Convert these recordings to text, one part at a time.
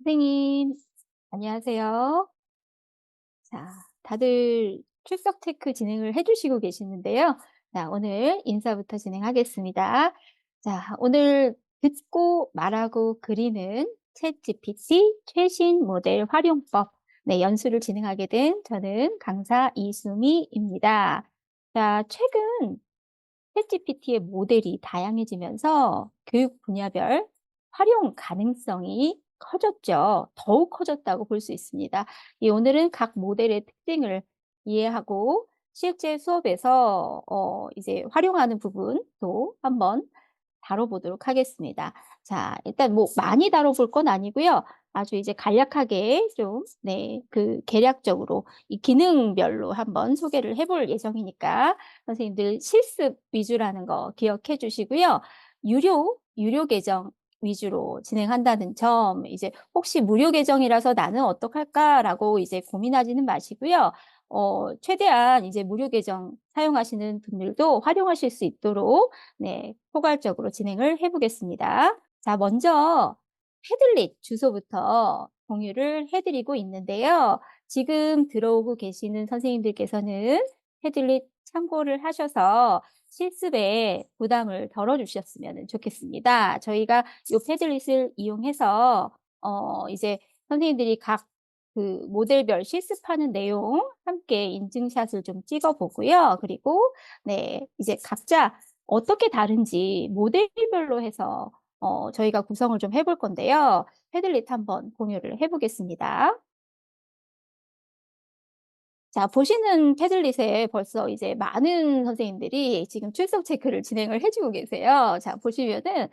선생님, 안녕하세요. 자, 다들 출석 체크 진행을 해주시고 계시는데요. 자, 오늘 인사부터 진행하겠습니다. 자, 오늘 듣고 말하고 그리는 챗GPT 최신 모델 활용법, 네, 연수를 진행하게 된 저는 강사 이수미입니다. 자, 최근 챗GPT의 모델이 다양해지면서 교육 분야별 활용 가능성이 커졌죠. 더욱 커졌다고 볼 수 있습니다. 오늘은 각 모델의 특징을 이해하고 실제 수업에서 이제 활용하는 부분도 한번 다뤄보도록 하겠습니다. 자, 일단 뭐 많이 다뤄볼 건 아니고요. 아주 이제 간략하게 좀, 네, 그 계략적으로 이 기능별로 한번 소개를 해볼 예정이니까 선생님들 실습 위주라는 거 기억해 주시고요. 유료 계정 위주로 진행한다는 점, 이제 혹시 무료 계정이라서 나는 어떡할까라고 이제 고민하지는 마시고요. 최대한 이제 무료 계정 사용하시는 분들도 활용하실 수 있도록 네, 포괄적으로 진행을 해 보겠습니다. 자, 먼저 패들릿 주소부터 공유를 해 드리고 있는데요. 지금 들어오고 계시는 선생님들께서는 패들릿 참고를 하셔서 실습에 부담을 덜어 주셨으면 좋겠습니다. 저희가 요 패들릿을 이용해서 이제 선생님들이 각 그 모델별 실습하는 내용 함께 인증샷을 좀 찍어 보고요. 그리고 네, 이제 각자 어떻게 다른지 모델별로 해서 저희가 구성을 좀 해볼 건데요. 패들릿 한번 공유를 해 보겠습니다. 자, 보시는 패들릿에 벌써 이제 많은 선생님들이 지금 출석 체크를 진행을 해 주고 계세요. 자, 보시면은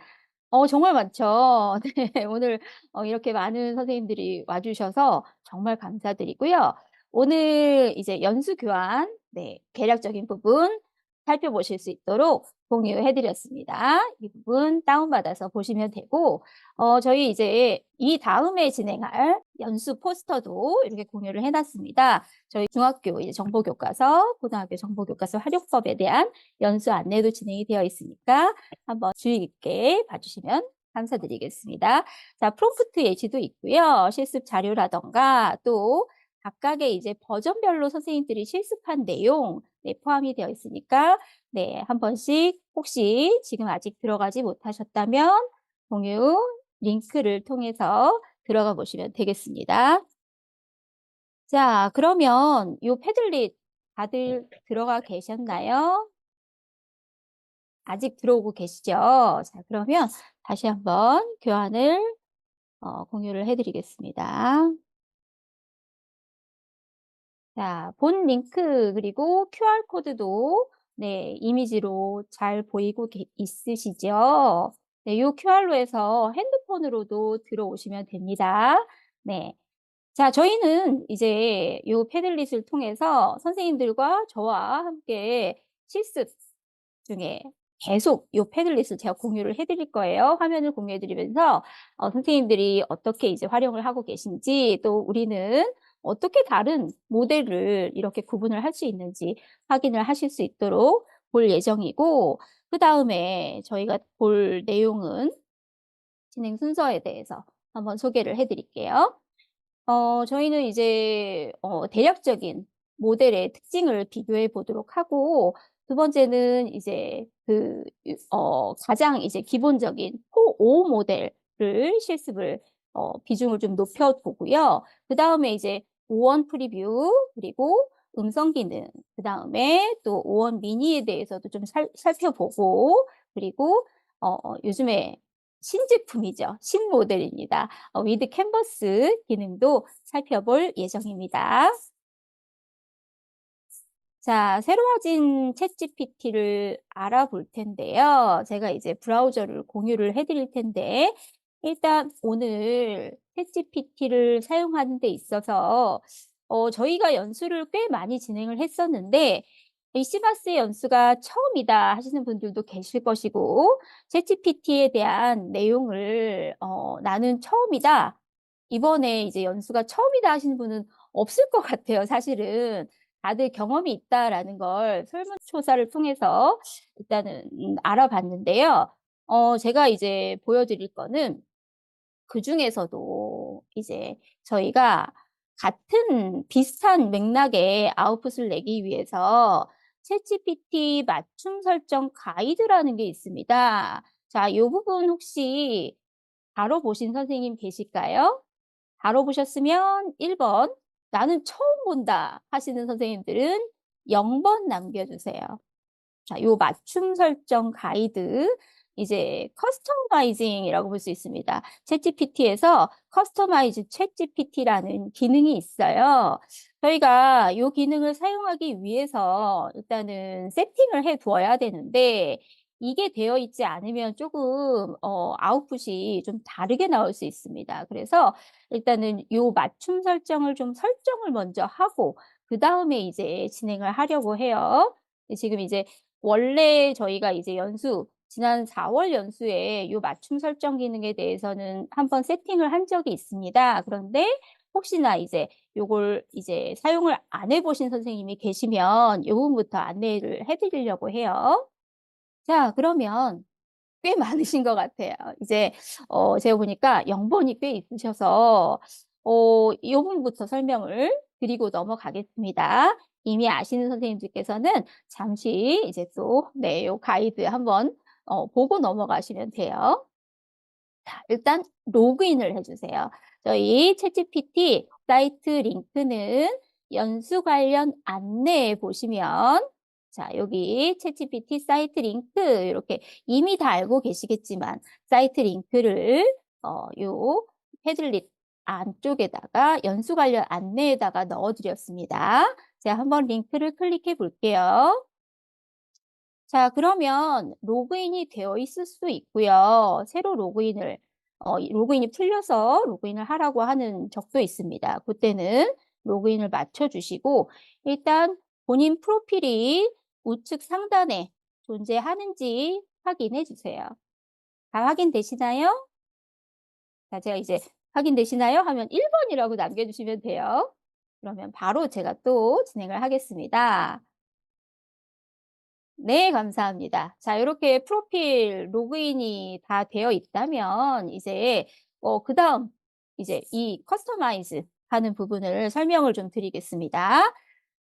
정말 많죠. 네. 오늘 이렇게 많은 선생님들이 와 주셔서 정말 감사드리고요. 오늘 이제 연수 교환 네, 개략적인 부분 살펴보실 수 있도록 공유해 드렸습니다. 이 부분 다운받아서 보시면 되고 저희 이제 이다음에 진행할 연수 포스터도 이렇게 공유를 해 놨습니다. 저희 중학교 이제 정보교과서, 고등학교 정보교과서 활용법에 대한 연수 안내도 진행이 되어 있으니까 한번 주의 깊게 봐주시면 감사드리겠습니다. 자, 프롬프트 예시도 있고요. 실습 자료라던가 또 각각의 이제 버전별로 선생님들이 실습한 내용 네, 포함이 되어 있으니까 네, 한 번씩 혹시 지금 아직 들어가지 못하셨다면 공유 링크를 통해서 들어가 보시면 되겠습니다. 자, 그러면 요 패들릿 다들 들어가 계셨나요? 아직 들어오고 계시죠? 자, 그러면 다시 한번 교환을 공유를 해 드리겠습니다. 자, 본 링크 그리고 QR 코드도 네, 이미지로 잘 보이고 있으시죠? 네, 요 QR로 해서 핸드폰으로도 들어오시면 됩니다. 네. 자, 저희는 이제 요 패들릿을 통해서 선생님들과 저와 함께 실습 중에 계속 요 패들릿을 제가 공유를 해 드릴 거예요. 화면을 공유해 드리면서 선생님들이 어떻게 이제 활용을 하고 계신지 또 우리는 어떻게 다른 모델을 이렇게 구분을 할 수 있는지 확인을 하실 수 있도록 볼 예정이고 그다음에 저희가 볼 내용은 진행 순서에 대해서 한번 소개를 해 드릴게요. 저희는 이제 대략적인 모델의 특징을 비교해 보도록 하고 두 번째는 이제 가장 이제 기본적인 코5 모델을 실습을 비중을 좀 높여 보고요. 그다음에 이제 오원 프리뷰 그리고 음성 기능 그다음에 또 오원 미니에 대해서도 좀 살펴보고 그리고 요즘에 신제품이죠. 신모델입니다. 위드 캔버스 기능도 살펴볼 예정입니다. 자, 새로워진 챗GPT를 알아볼 텐데요. 제가 이제 브라우저를 공유를 해 드릴 텐데 일단 오늘 챗GPT를 사용하는 데 있어서 저희가 연수를 꽤 많이 진행을 했었는데 이 시바스의 연수가 처음이다 하시는 분들도 계실 것이고 챗GPT에 대한 내용을 나는 처음이다. 이번에 이제 연수가 처음이다 하시는 분은 없을 것 같아요, 사실은. 다들 경험이 있다라는 걸 설문조사를 통해서 일단은 알아봤는데요. 제가 이제 보여드릴 거는 그중에서도 이제 저희가 같은 비슷한 맥락의 아웃풋을 내기 위해서 챗GPT 맞춤 설정 가이드라는 게 있습니다. 자, 요 부분 혹시 다뤄보신 선생님 계실까요? 다뤄보셨으면 1번, 나는 처음 본다 하시는 선생님들은 0번 남겨주세요. 자, 요 맞춤 설정 가이드, 이제 커스터마이징이라고 볼 수 있습니다. 챗GPT에서 커스터마이즈 챗GPT라는 기능이 있어요. 저희가 요 기능을 사용하기 위해서 일단은 세팅을 해 두어야 되는데, 이게 되어 있지 않으면 조금 아웃풋이 좀 다르게 나올 수 있습니다. 그래서 일단은 요 맞춤 설정을 먼저 하고 그다음에 이제 진행을 하려고 해요. 지금 이제 원래 저희가 이제 지난 4월 연수에 요 맞춤 설정 기능에 대해서는 한번 세팅을 한 적이 있습니다. 그런데 혹시나 이제 요걸 이제 사용을 안 해 보신 선생님이 계시면 요 부분부터 안내를 해 드리려고 해요. 자, 그러면 꽤 많으신 것 같아요. 이제 제가 보니까 영번이 꽤 있으셔서 이 부분부터 설명을 드리고 넘어가겠습니다. 이미 아시는 선생님들께서는 잠시 이제 또 네, 요 가이드 한번 보고 넘어가시면 돼요. 자, 일단 로그인을 해 주세요. 저희 챗GPT 사이트 링크는 연수 관련 안내에 보시면 자, 여기 챗GPT 사이트 링크 이렇게 이미 다 알고 계시겠지만 사이트 링크를 요 패들릿 안쪽에다가 연수 관련 안내에다가 넣어 드렸습니다. 제가 한번 링크를 클릭해 볼게요. 자, 그러면 로그인이 되어 있을 수 있고요. 새로 로그인이 풀려서 로그인을 하라고 하는 적도 있습니다. 그때는 로그인을 맞춰 주시고 일단 본인 프로필이 우측 상단에 존재하는지 확인해 주세요. 다 확인되시나요? 자, 제가 이제 "확인되시나요?" 하면 1 번이라고 남겨 주시면 돼요. 그러면 바로 제가 또 진행을 하겠습니다. 네, 감사합니다. 자, 요렇게 프로필 로그인이 다 되어 있다면 이제 그다음 이제 이 커스터마이즈 하는 부분을 설명을 좀 드리겠습니다.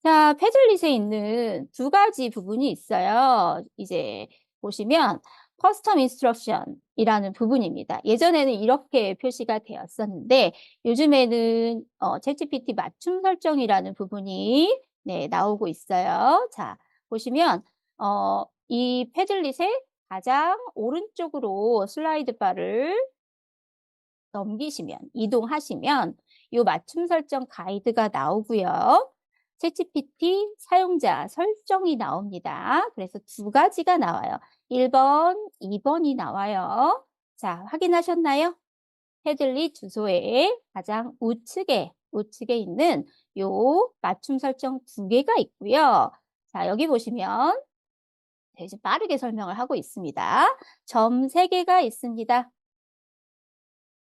자, 패들릿에 있는 두 가지 부분이 있어요. 이제 보시면 커스텀 인스트럭션 이라는 부분입니다. 예전에는 이렇게 표시가 되었었는데 요즘에는 챗GPT 맞춤 설정이라는 부분이 네, 나오고 있어요. 자, 보시면 이 패들릿의 가장 오른쪽으로 슬라이드 바를 넘기시면 이동하시면 요 맞춤 설정 가이드가 나오고요. 챗GPT 사용자 설정이 나옵니다. 그래서 두 가지가 나와요. 1번, 2번이 나와요. 자, 확인하셨나요? 패들릿 주소의 가장 우측에 있는 요 맞춤 설정 두 개가 있고요. 자, 여기 보시면 네, 이제 빠르게 설명을 하고 있습니다. 점 3개가 있습니다.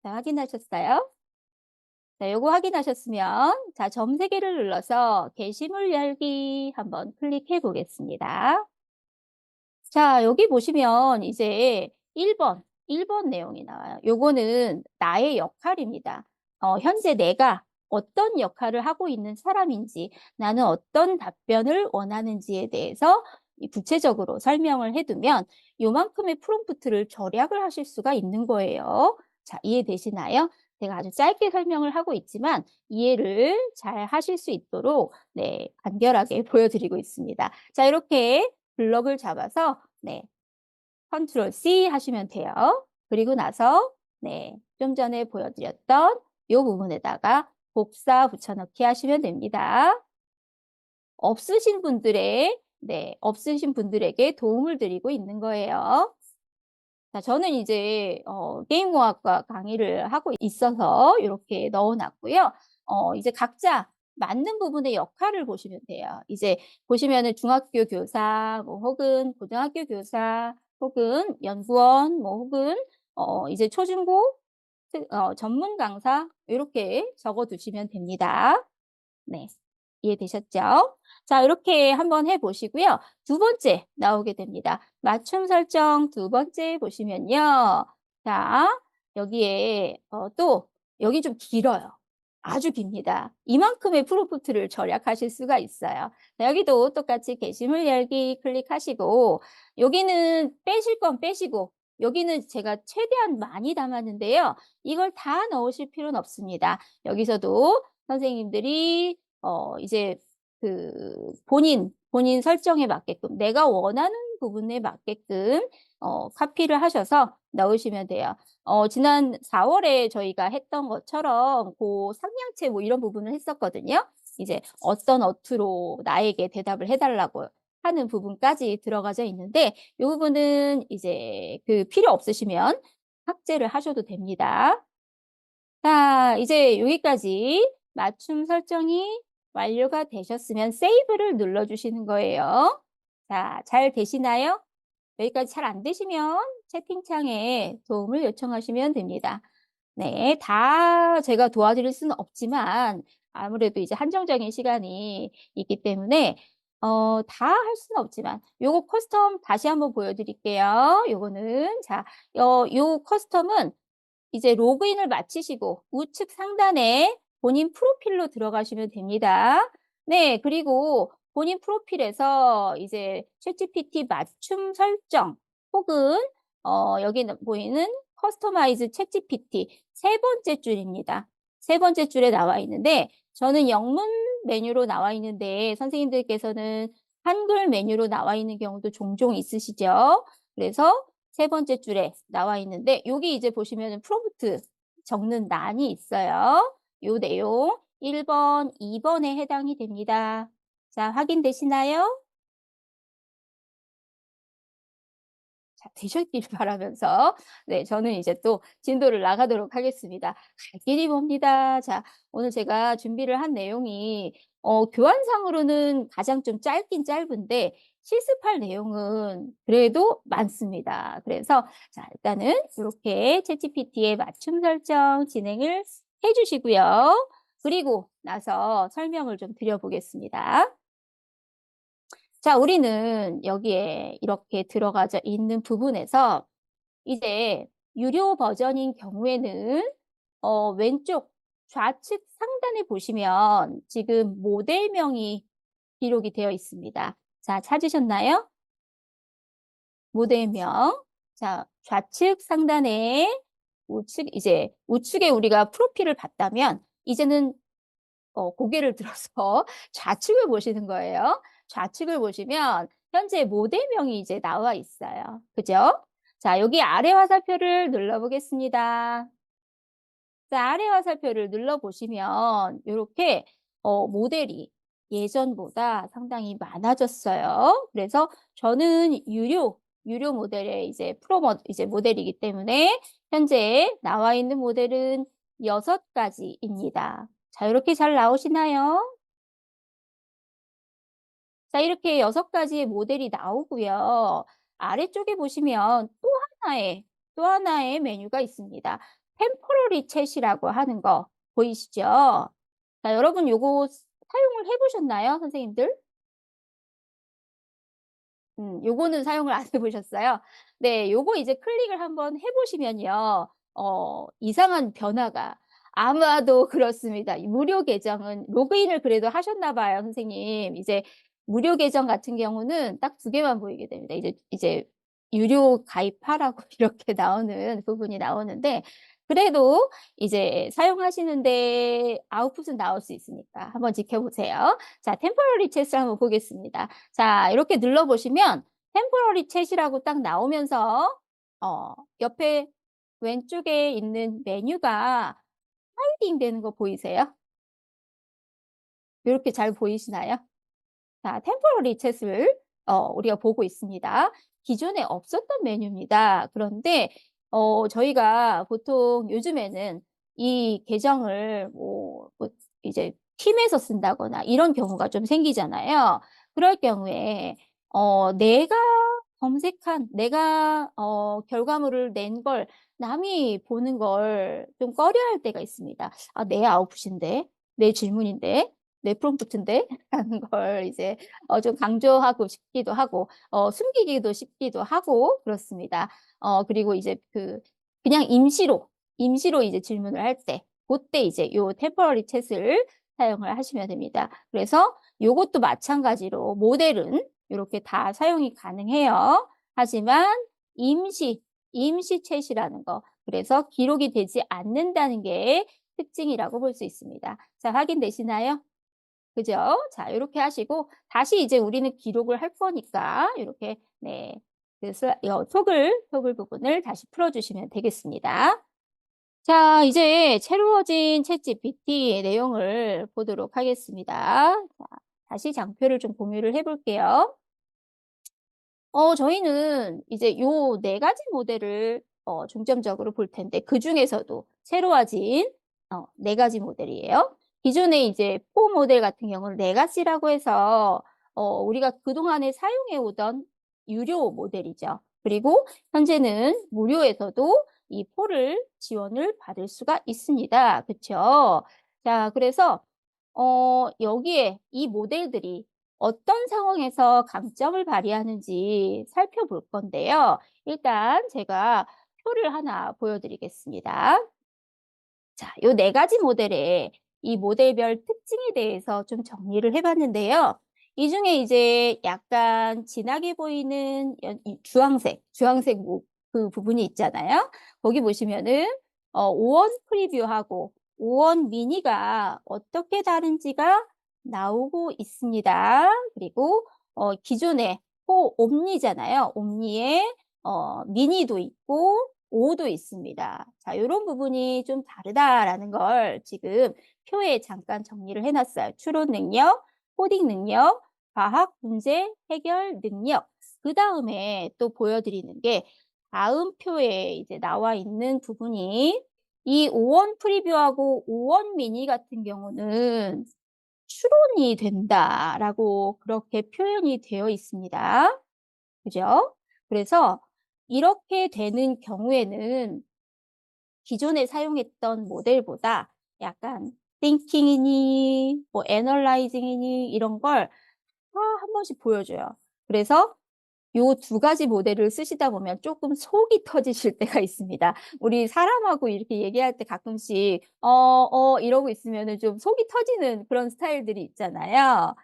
자, 확인하셨어요? 자, 요거 확인하셨으면 자, 점 3개를 눌러서 게시물 열기 한번 클릭해 보겠습니다. 자, 여기 보시면 이제 1번 내용이 나와요. 요거는 나의 역할입니다. 현재 내가 어떤 역할을 하고 있는 사람인지, 나는 어떤 답변을 원하는지에 대해서 이 구체적으로 설명을 해 두면 요만큼의 프롬프트를 절약을 하실 수가 있는 거예요. 자, 이해되시나요? 제가 아주 짧게 설명을 하고 있지만 이해를 잘 하실 수 있도록 네, 간결하게 보여 드리고 있습니다. 자, 이렇게 블럭을 잡아서 네, 컨트롤 C 하시면 돼요. 그리고 나서 네, 좀 전에 보여드렸던 요 부분에다가 복사 붙여넣기 하시면 됩니다. 없으신 분들에게 도움을 드리고 있는 거예요. 자, 저는 이제 게임공학과 강의를 하고 있어서 이렇게 넣어 놨고요. 이제 각자 맞는 부분의 역할을 보시면 돼요. 이제 보시면은 중학교 교사 뭐 혹은 고등학교 교사 혹은 연구원 뭐 혹은 이제 초중고 전문 강사 요렇게 적어 두시면 됩니다. 네. 이해되셨죠? 자, 이렇게 한번 해 보시고요. 두 번째 나오게 됩니다. 맞춤 설정 두 번째 보시면요. 자, 여기에 또 여기 좀 길어요. 아주 깁니다. 이만큼의 프롬프트를 절약하실 수가 있어요. 자, 여기도 똑같이 게시물 열기 클릭하시고 여기는 빼실 건 빼시고 여기는 제가 최대한 많이 담았는데요. 이걸 다 넣으실 필요는 없습니다. 여기서도 선생님들이 이제 본인 설정에 맞게끔 내가 원하는 부분에 맞게끔 카피를 하셔서 넣으시면 돼요. 지난 4월에 저희가 했던 것처럼 상냥체 뭐 이런 부분을 했었거든요. 이제 어떤 어투로 나에게 대답을 해 달라고 하는 부분까지 들어가져 있는데 이 부분은 이제 필요 없으시면 삭제를 하셔도 됩니다. 자, 이제 여기까지 맞춤 설정이 완료가 되셨으면 세이브를 눌러 주시는 거예요. 자, 잘 되시나요? 여기까지 잘 안 되시면 채팅창에 도움을 요청하시면 됩니다. 네. 다 제가 도와드릴 수는 없지만 아무래도 이제 한정적인 시간이 있기 때문에 다 할 수는 없지만 요거 커스텀 다시 한번 보여 드릴게요. 요거는 요 커스텀은 이제 로그인을 마치시고 우측 상단에 본인 프로필로 들어가시면 됩니다. 네. 그리고 본인 프로필에서 이제 챗GPT 맞춤 설정 혹은 여기 보이는 커스터마이즈 챗GPT 세 번째 줄입니다. 세 번째 줄에 나와 있는데 저는 영문 메뉴로 나와 있는데 선생님들께서는 한글 메뉴로 나와 있는 경우도 종종 있으시죠. 그래서 세 번째 줄에 나와 있는데 여기 이제 보시면은 프롬프트 적는 란이 있어요. 요 내용 1 번, 2 번에 해당이 됩니다. 자, 확인되시나요? 자, 되셨길 바라면서 네, 저는 이제 또 진도를 나가도록 하겠습니다. 갈 길이 멉니다. 자, 오늘 제가 준비를 한 내용이 교환상으로는 가장 좀 짧긴 짧은데 실습할 내용은 그래도 많습니다. 그래서 자, 일단은 이렇게 챗GPT의 맞춤 설정 진행을 해 주시고요. 그리고 나서 설명을 좀 드려 보겠습니다. 자, 우리는 여기에 이렇게 들어가져 있는 부분에서 이제 유료 버전인 경우에는 왼쪽 좌측 상단에 보시면 지금 모델명이 기록이 되어 있습니다. 자, 찾으셨나요? 모델명. 자, 좌측 상단에 우측에 우리가 프로필을 봤다면 이제는 고개를 들어서 좌측을 보시는 거예요. 좌측을 보시면 현재 모델명이 이제 나와 있어요. 그죠? 자, 여기 아래 화살표를 눌러 보겠습니다. 자, 아래 화살표를 눌러 보시면 요렇게 모델이 예전보다 상당히 많아졌어요. 그래서 저는 유료 모델의 이제 모델이기 때문에 현재 나와 있는 모델은 6 가지입니다. 자, 요렇게 잘 나오시나요? 자, 이렇게 6 가지의 모델이 나오고요. 아래쪽에 보시면 또 하나의 메뉴가 있습니다. 템포러리 챗이라고 하는 거 보이시죠? 자, 여러분 요거 사용을 해 보셨나요, 선생님들? 요거는 사용을 안 해 보셨어요? 네. 요거 이제 클릭을 한번 해 보시면요. 이상한 변화가 아마도 그렇습니다. 이 무료 계정은 로그인을 그래도 하셨나 봐요, 선생님. 이제 무료 계정 같은 경우는 딱 2 개만 보이게 됩니다. 이제 유료 가입하라고 이렇게 나오는 부분이 나오는데 그래도 이제 사용하시는데 아웃풋은 나올 수 있으니까 한번 지켜보세요. 자, 템포러리 챗을 한번 보겠습니다. 자, 이렇게 눌러 보시면 템포러리 챗이라고 딱 나오면서 옆에 왼쪽에 있는 메뉴가 하이딩 되는 거 보이세요? 요렇게 잘 보이시나요? 자, 템포러리 챗을 우리가 보고 있습니다. 기존에 없었던 메뉴입니다. 그런데 저희가 보통 요즘에는 이 계정을 이제 팀에서 쓴다거나 이런 경우가 좀 생기잖아요. 그럴 경우에 내가 내가 결과물을 낸 걸 남이 보는 걸 좀 꺼려할 때가 있습니다. '아, 내 아웃풋인데, 내 질문인데, 내 프롬프트인데.' 라는 걸 이제 좀 강조하고 싶기도 하고 숨기기도 쉽기도 하고 그렇습니다. 그리고 이제 그냥 임시로 이제 질문을 할 때 고때 이제 요 템포러리 챗을 사용을 하시면 됩니다. 그래서 요것도 마찬가지로 모델은 요렇게 다 사용이 가능해요. 하지만 임시, 임시 챗이라는 거. 그래서 기록이 되지 않는다는 게 특징이라고 볼 수 있습니다. 자, 확인되시나요? 그죠? 자, 요렇게 하시고 다시 이제 우리는 기록을 할 거니까 요렇게 네. 그 요 토글 부분을 다시 풀어 주시면 되겠습니다. 자, 이제 새로워진 챗GPT의 내용을 보도록 하겠습니다. 자, 다시 장표를 좀 공유를 해 볼게요. 저희는 이제 요 네 가지 모델을 중점적으로 볼 텐데 그중에서도 새로워진 네 가지 모델이에요. 기존에 이제 4 모델 같은 경우는 레가시라고 해서 우리가 그동안에 사용해 오던 유료 모델이죠. 그리고 현재는 무료에서도 이 4를 지원을 받을 수가 있습니다. 그쵸? 자, 그래서 여기에 이 모델들이 어떤 상황에서 강점을 발휘하는지 살펴볼 건데요. 일단 제가 표를 하나 보여드리겠습니다. 자, 요 네 가지 모델의 이 모델별 특징에 대해서 좀 정리를 해 봤는데요. 이 중에 이제 약간 진하게 보이는 이 주황색 그 부분이 있잖아요. 거기 보시면은 5원 프리뷰하고 5원 미니가 어떻게 다른지가 나오고 있습니다. 그리고 기존에 옴니잖아요. 옴니에 미니도 있고 5도 있습니다. 자, 요런 부분이 좀 다르다라는 걸 지금 표에 잠깐 정리를 해 놨어요. 추론 능력, 코딩 능력, 과학 문제 해결 능력. 그다음에 또 보여 드리는 게 다음 표에 이제 나와 있는 부분이 이 5원 프리뷰하고 5원 미니 같은 경우는 "추론이 된다."라고 그렇게 표현이 되어 있습니다. 그죠? 그래서 이렇게 되는 경우에는 기존에 사용했던 모델보다 약간 thinking이니 뭐 analyzing이니 이런 걸 한 번씩 보여줘요. 그래서 요 두 가지 모델을 쓰시다 보면 쪼끔 속이 터지실 때가 있습니다. 우리 사람하고 이렇게 얘기할 때 가끔씩 이러고 있으면은 좀 속이 터지는 그런 스타일들이 있잖아요.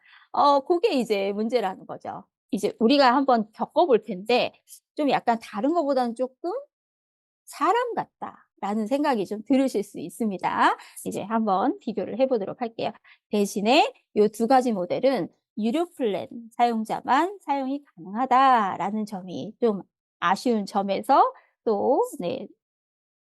고게 이제 문제라는 거죠. 이제 우리가 한번 겪어 볼 텐데 좀 약간 다른 거보다는 쪼끔 '사람 같다.'라는 생각이 좀 들으실 수 있습니다. 이제 한번 비교를 해 보도록 할게요. 대신에 요 두 가지 모델은 "유료 플랜 사용자만 사용이 가능하다."라는 점이 좀 아쉬운 점에서 또 네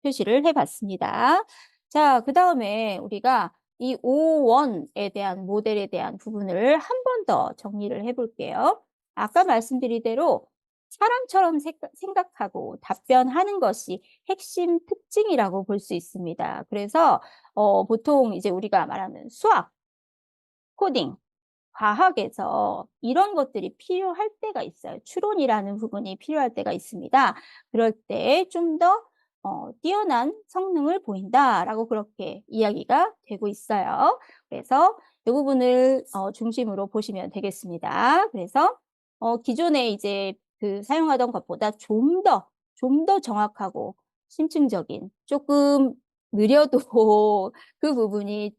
표시를 해 봤습니다. 자, 그다음에 우리가 이 5원에 대한 모델에 대한 부분을 한 번 더 정리를 해 볼게요. 아까 말씀드린 대로 사람처럼 생각하고 답변하는 것이 핵심 특징이라고 볼 수 있습니다. 그래서 보통 이제 우리가 말하는 수학, 코딩, 과학에서 이런 것들이 필요할 때가 있어요. 추론이라는 부분이 필요할 때가 있습니다. 그럴 때 좀 더 "뛰어난 성능을 보인다."라고 그렇게 이야기가 되고 있어요. 그래서 이 부분을 중심으로 보시면 되겠습니다. 그래서 기존에 이제 그 사용하던 것보다 좀 더 정확하고 심층적인 조금 느려도 그 부분이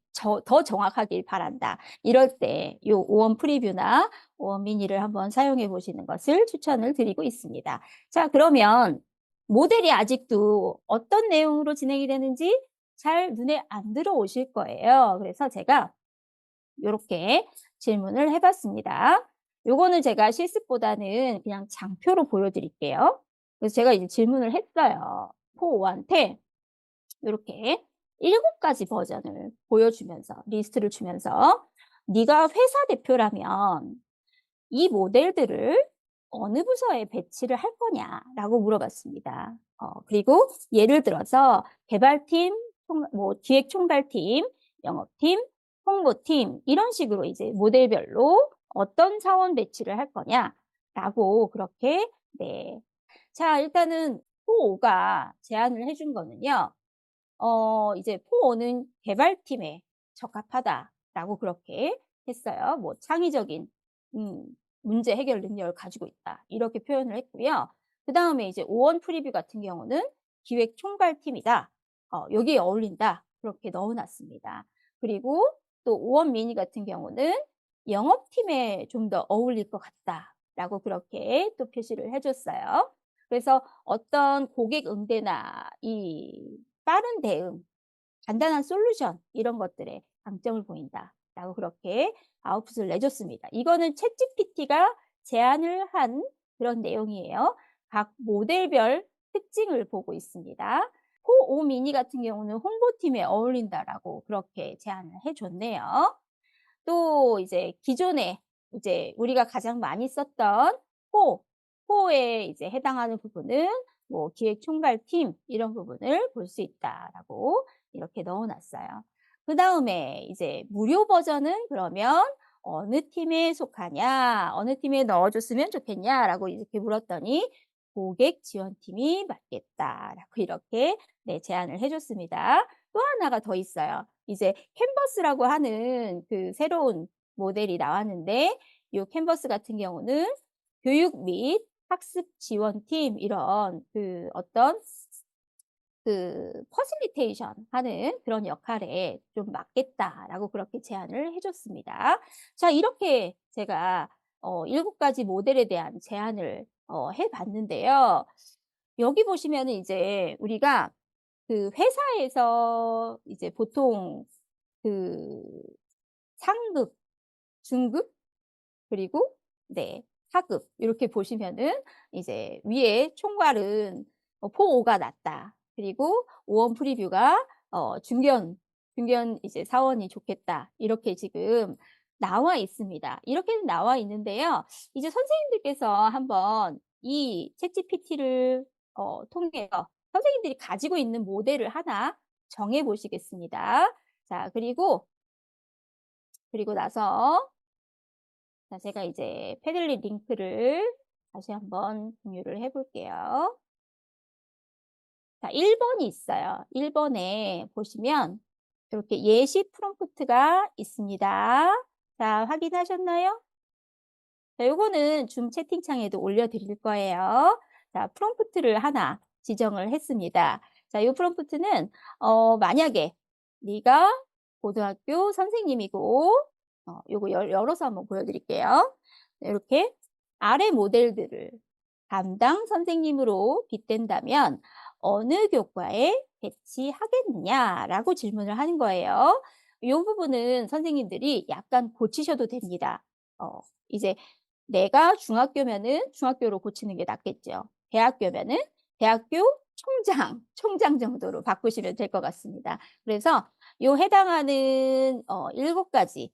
더 정확하길 바란다. 이럴 때 요 5원 프리뷰나 5원 미니를 한번 사용해 보시는 것을 추천을 드리고 있습니다. 자, 그러면 모델이 아직도 어떤 내용으로 진행이 되는지 잘 눈에 안 들어오실 거예요. 그래서 제가 요렇게 질문을 해 봤습니다. 요거는 제가 실습보다는 그냥 장표로 보여 드릴게요. 그래서 제가 이제 질문을 했어요. 포5한테 요렇게 7 가지 버전을 보여주면서 리스트를 주면서 "네가 회사 대표라면 이 모델들을 어느 부서에 배치를 할 거냐?"라고 물어봤습니다. 그리고 예를 들어서 개발팀, 기획 총괄팀, 영업팀, 홍보팀 이런 식으로 이제 모델별로 "어떤 사원 배치를 할 거냐?"라고 그렇게 네. 자, 일단은 포5가 제안을 해준 거는요. 이제 "포어는 개발팀에 적합하다."라고 그렇게 했어요. 뭐 "창의적인 음 문제 해결 능력을 가지고 있다." 이렇게 표현을 했고요. 그다음에 이제 5원 프리뷰 같은 경우는 "기획 총괄팀이다. 여기에 어울린다." 그렇게 넣어 놨습니다. 그리고 또 오원 미니 같은 경우는 "영업팀에 좀 더 어울릴 것 같다."라고 그렇게 또 표시를 해 줬어요. 그래서 어떤 고객 응대나 이 빠른 대응, 간단한 솔루션 이런 것들에 강점을 보인다라고 그렇게 아웃풋을 내줬습니다. 이거는 챗GPT가 제안을 한 그런 내용이에요. 각 모델별 특징을 보고 있습니다. 포5 미니 같은 경우는 "홍보팀에 어울린다."라고 그렇게 제안을 해 줬네요. 또 이제 기존에 이제 우리가 가장 많이 썼던 호, 호에 이제 해당하는 부분은 뭐 기획총괄팀 이런 부분을 볼 수 있다라고 이렇게 넣어 놨어요. 그다음에 이제 무료 버전은 그러면 "어느 팀에 속하냐? 어느 팀에 넣어 줬으면 좋겠냐?"라고 이렇게 물었더니 "고객 지원팀이 맞겠다."라고 이렇게 네 제안을 해 줬습니다. 또 하나가 더 있어요. 이제 캔버스라고 하는 그 새로운 모델이 나왔는데 요 캔버스 같은 경우는 교육 및 학습 지원팀 이런 그 어떤 그 퍼실리테이션 하는 그런 역할에 좀 맞겠다라고 그렇게 제안을 해 줬습니다. 자 이렇게 제가 7 가지 모델에 대한 제안을 해 봤는데요. 여기 보시면은 이제 우리가 그 회사에서 이제 보통 그 상급, 중급 그리고 네 하급 이렇게 보시면은 이제 위에 총괄은 포5가 낮다. 그리고 오원 프리뷰가 중견 이제 사원이 좋겠다. 이렇게 지금 나와 있습니다. 이렇게는 나와 있는데요. 이제 선생님들께서 한번 이 챗GPT를 통해서 선생님들이 가지고 있는 모델을 하나 정해 보시겠습니다. 자 그리고 나서 자 제가 이제 패들릿 링크를 다시 한번 공유를 해 볼게요. 자 1 번이 있어요. 1 번에 보시면 이렇게 예시 프롬프트가 있습니다. 자 확인하셨나요? 자 요거는 줌 채팅창에도 올려 드릴 거예요. 자 프롬프트를 하나 지정을 했습니다. 자 요 프롬프트는 만약에 네가 고등학교 선생님이고 요거 열어서 한번 보여 드릴게요. 요렇게 아래 모델들을 담당 선생님으로 빗댄다면 "어느 교과에 배치하겠느냐?"라고 질문을 하는 거예요. 요 부분은 선생님들이 약간 고치셔도 됩니다. 이제 내가 중학교면은 중학교로 고치는 게 낫겠죠. 대학교면은 대학교 총장 정도로 바꾸시면 될 것 같습니다. 그래서 요 해당하는 7 가지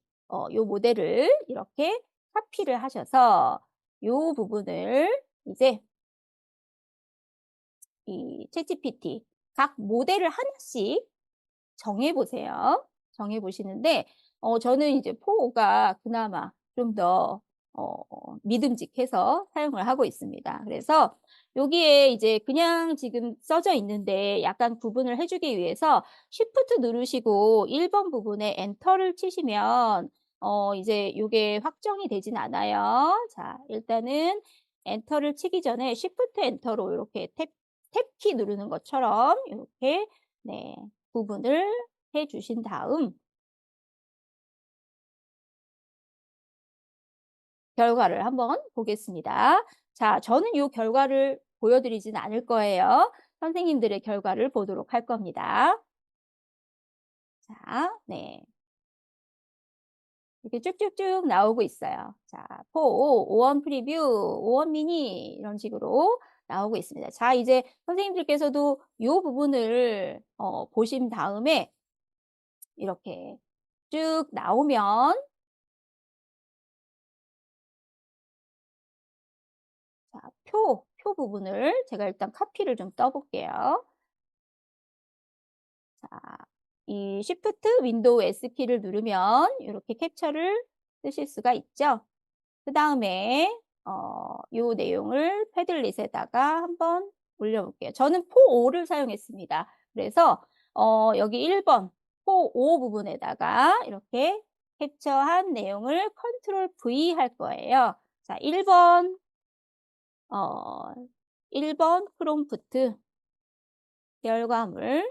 요 모델을 이렇게 카피를 하셔서 요 부분을 이제 이 챗GPT 각 모델을 하나씩 정해 보세요. 정해 보시는데 저는 이제 포가 그나마 좀 더 믿음직해서 사용을 하고 있습니다. 그래서 여기에 이제 그냥 지금 써져 있는데 약간 구분을 해 주기 위해서 Shift 누르시고 1번 부분에 엔터를 치시면 이제 요게 확정이 되진 않아요. 자 일단은 엔터를 치기 전에 Shift 엔터로 요렇게 탭키 누르는 것처럼 요렇게 네 구분을 해 주신 다음 결과를 한번 보겠습니다. 자 저는 요 결과를 보여 드리진 않을 거예요. 선생님들의 결과를 보도록 할 겁니다. 자 네. 이렇게 쭉쭉쭉 나오고 있어요. 자 포, 오원 프리뷰, 오원 미니 이런 식으로 나오고 있습니다. 자 이제 선생님들께서도 요 부분을 보신 다음에 이렇게 쭉 나오면 자 표 부분을 제가 일단 카피를 좀 떠 볼게요. 자 이 Shift 윈도우 S키를 누르면 요렇게 캡처를 쓰실 수가 있죠. 그다음에 요 내용을 패들릿에다가 한번 올려 볼게요. 저는 포5를 사용했습니다. 그래서 여기 1번 포5 부분에다가 이렇게 캡처한 내용을 컨트롤 V 할 거예요. 자 1 번 어 1번 프롬프트 결과물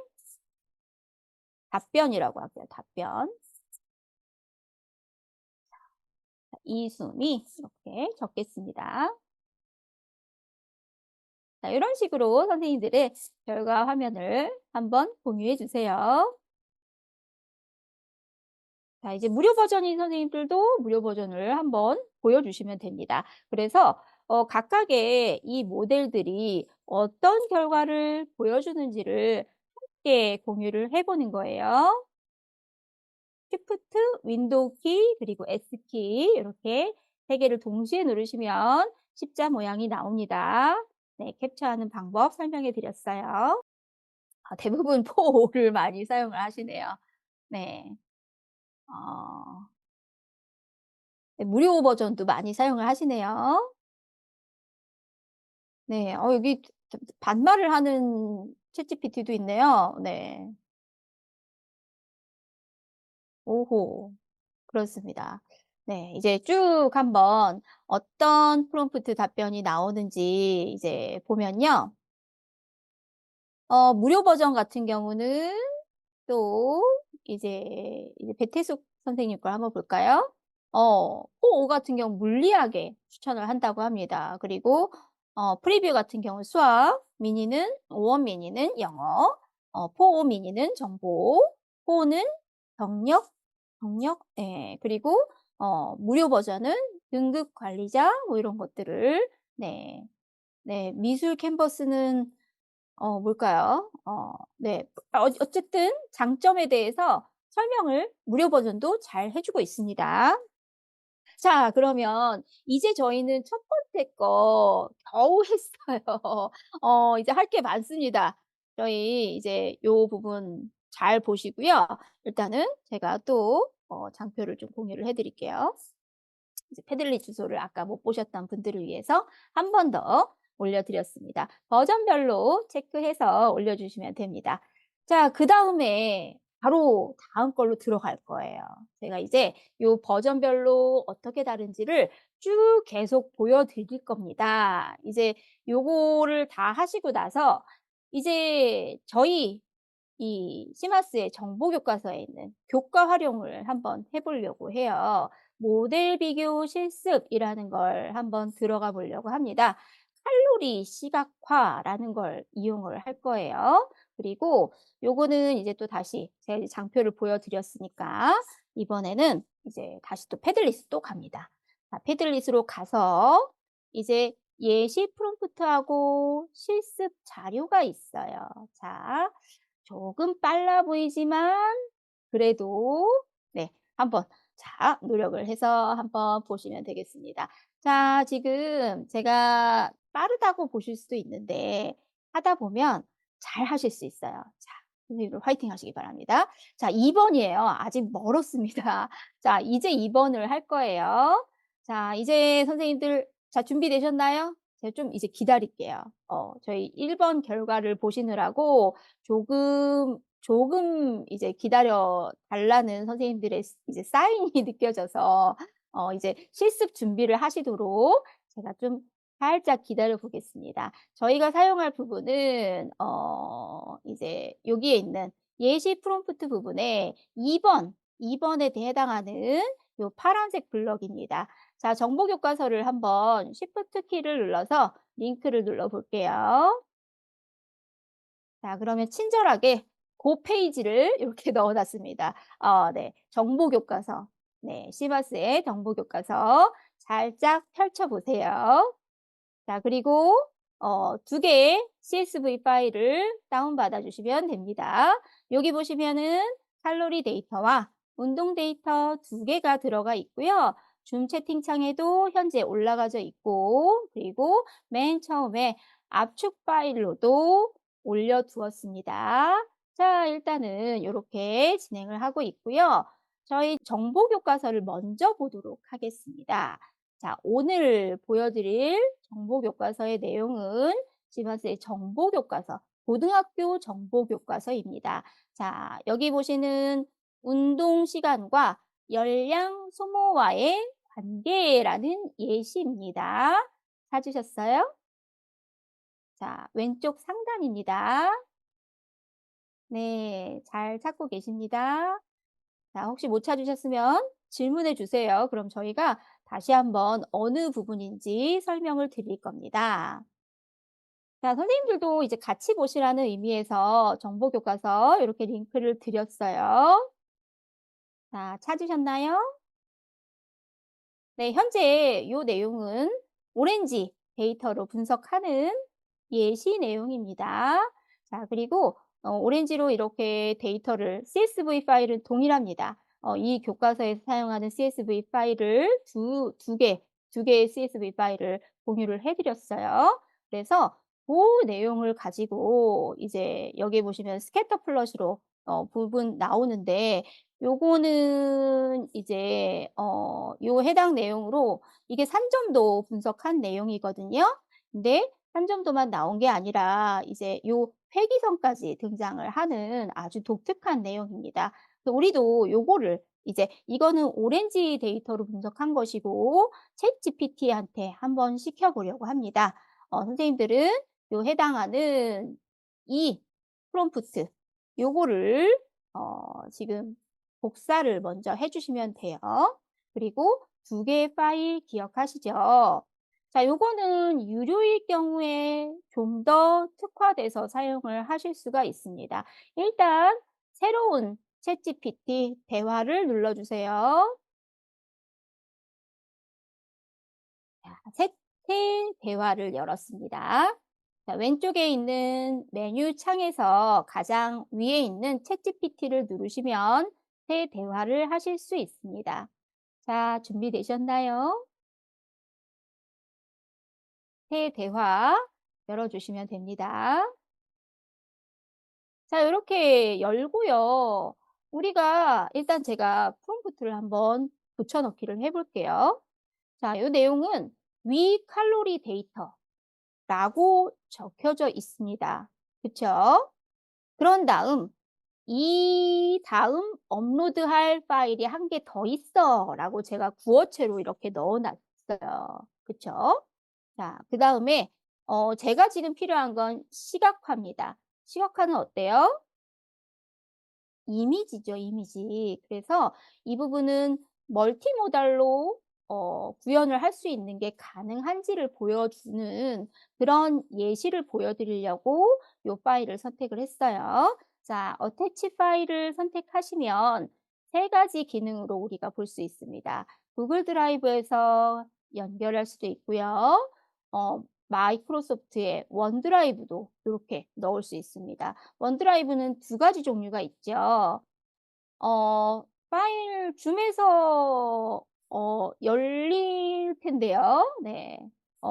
답변이라고 할게요. 답변. 이수미 이렇게 적겠습니다. 자, 이런 식으로 선생님들의 결과 화면을 한번 공유해 주세요. 자, 이제 무료 버전인 선생님들도 무료 버전을 한번 보여주시면 됩니다. 그래서 각각의 이 모델들이 어떤 결과를 보여주는지를 함께 공유를 해 보는 거예요. Shift, 윈도우 키, 그리고 S 키 이렇게 세 개를 동시에 누르시면 십자 모양이 나옵니다. 네, 캡처하는 방법 설명해 드렸어요. 대부분 포를 많이 사용을 하시네요. 네. 어 네, 무료 버전도 많이 사용을 하시네요. 네. 여기 반말을 하는 챗GPT도 있네요. 네. 오호. 그렇습니다. 네. 이제 쭉 한번 어떤 프롬프트 답변이 나오는지 이제 보면요. 무료 버전 같은 경우는 또 이제 배태숙 선생님 걸 한번 볼까요? 호오 같은 경우 물리학에 추천을 한다고 합니다. 그리고 프리뷰 같은 경우 수학, 미니는 오원 미니는 영어, 포오 미니는 정보, 호는 경력 예. 그리고 무료 버전은 등급 관리자 뭐 이런 것들을 네. 네. 미술 캔버스는 뭘까요? 네. 어쨌든 장점에 대해서 설명을 무료 버전도 잘 해 주고 있습니다. 자, 그러면 이제 저희는 첫 번째 거 겨우 했어요. 이제 할 게 많습니다. 저희 이제 요 부분 잘 보시고요. 일단은 제가 또 장표를 좀 공유를 해 드릴게요. 이제 패들릿 주소를 아까 못 보셨던 분들을 위해서 한 번 더 올려드렸습니다. 버전별로 체크해서 올려주시면 됩니다. 자, 그다음에 바로 다음 걸로 들어갈 거예요. 제가 이제 요 버전별로 어떻게 다른지를 쭉 계속 보여드릴 겁니다. 이제 요거를 다 하시고 나서 이제 저희 이 시마스의 정보 교과서에 있는 교과 활용을 한번 해 보려고 해요. 모델 비교 실습이라는 걸 한번 들어가 보려고 합니다. 칼로리 시각화라는 걸 이용을 할 거예요. 그리고 요거는 이제 또 다시 제가 이제 장표를 보여 드렸으니까 이번에는 이제 다시 또 패들릿으로 갑니다. 자, 패들릿으로 가서 이제 예시 프롬프트하고 실습 자료가 있어요. 자, 조금 빨라 보이지만 그래도 네, 한번 노력을 해서 한번 보시면 되겠습니다. 자, 지금 제가 빠르다고 보실 수도 있는데 하다 보면 잘 하실 수 있어요. 자, 선생님들 화이팅 하시기 바랍니다. 자, 2 번이에요. 아직 멀었습니다. 자, 이제 2 번을 할 거예요. 자, 이제 선생님들 자, 준비되셨나요? 제가 좀 이제 기다릴게요. 저희 1번 결과를 보시느라고 조금 이제 기다려 달라는 선생님들의 이제 사인이 느껴져서 이제 실습 준비를 하시도록 제가 좀 살짝 기다려 보겠습니다. 저희가 사용할 부분은 이제 여기에 있는 예시 프롬프트 부분에 2 번에 해당하는 요 파란색 블럭입니다. 자, 정보 교과서를 한번 Shift 키를 눌러서 링크를 눌러 볼게요. 자, 그러면 친절하게 고 페이지를 이렇게 넣어 놨습니다. 네. 정보 교과서. 네. 시바스의 정보 교과서 살짝 펼쳐 보세요. 자, 그리고 2 개의 CSV 파일을 다운받아 주시면 됩니다. 여기 보시면은 칼로리 데이터와 운동 데이터 2 개가 들어가 있고요. 줌 채팅창에도 현재 올라가져 있고 그리고 맨 처음에 압축 파일로도 올려 두었습니다. 자, 일단은 요렇게 진행을 하고 있고요. 저희 정보 교과서를 먼저 보도록 하겠습니다. 자, 오늘 보여드릴 정보 교과서의 내용은 지마스의 정보 교과서, 고등학교 정보 교과서입니다. 자, 여기 보시는 운동 시간과 열량 소모와의 관계라는 예시입니다. 찾으셨어요? 자, 왼쪽 상단입니다. 네. 잘 찾고 계십니다. 자, 혹시 못 찾으셨으면 질문해 주세요. 그럼 저희가 다시 한번 어느 부분인지 설명을 드릴 겁니다. 자, 선생님들도 이제 같이 보시라는 의미에서 정보 교과서 이렇게 링크를 드렸어요. 자, 찾으셨나요? 네, 현재 요 내용은 오렌지 데이터로 분석하는 예시 내용입니다. 자, 그리고 오렌지로 이렇게 데이터를 CSV 파일은 동일합니다. 이 교과서에서 사용하는 CSV 파일을 두 개의 CSV 파일을 공유를 해 드렸어요. 그래서 그 내용을 가지고 이제 여기 보시면 스캐터 플롯으로 부분 나오는데 요거는 이제 요 해당 내용으로 이게 산점도 분석한 내용이거든요. 근데 산점도만 나온 게 아니라 이제 요 회귀선까지 등장을 하는 아주 독특한 내용입니다. 그래서 우리도 요거를 이제 이거는 오렌지 데이터로 분석한 것이고 챗GPT한테 한번 시켜 보려고 합니다. 선생님들은 요 해당하는 이 프롬프트 요거를 지금 복사를 먼저 해 주시면 돼요. 그리고 두 개의 파일 기억하시죠? 자, 요거는 유료일 경우에 좀 더 특화돼서 사용을 하실 수가 있습니다. 일단 새로운 챗GPT 대화를 눌러 주세요. 자, 새 대화를 열었습니다. 자, 왼쪽에 있는 메뉴 창에서 가장 위에 있는 챗GPT를 누르시면 새 대화를 하실 수 있습니다. 자, 준비되셨나요? 새 대화 열어주시면 됩니다. 자, 이렇게 열고요. 우리가 일단 제가 프롬프트를 한번 붙여 넣기를 해 볼게요. 자, 이 내용은 위 칼로리 데이터라고 적혀져 있습니다. 그쵸? 그런 다음 이 다음 업로드할 파일이 한 개 더 있어라고 제가 구어체로 이렇게 넣어 놨어요. 그쵸? 자, 그다음에 제가 지금 필요한 건 시각화입니다. 시각화는 어때요? 이미지죠, 이미지. 그래서 이 부분은 멀티모달로 구현을 할 수 있는 게 가능한지를 보여주는 그런 예시를 보여드리려고 요 파일을 선택을 했어요. 자, 어태치 파일을 선택하시면 세 가지 기능으로 우리가 볼 수 있습니다. 구글 드라이브에서 연결할 수도 있고요. 마이크로소프트의 원드라이브도 이렇게 넣을 수 있습니다. 원드라이브는 두 가지 종류가 있죠. 파일 줌에서 열릴 텐데요. 네.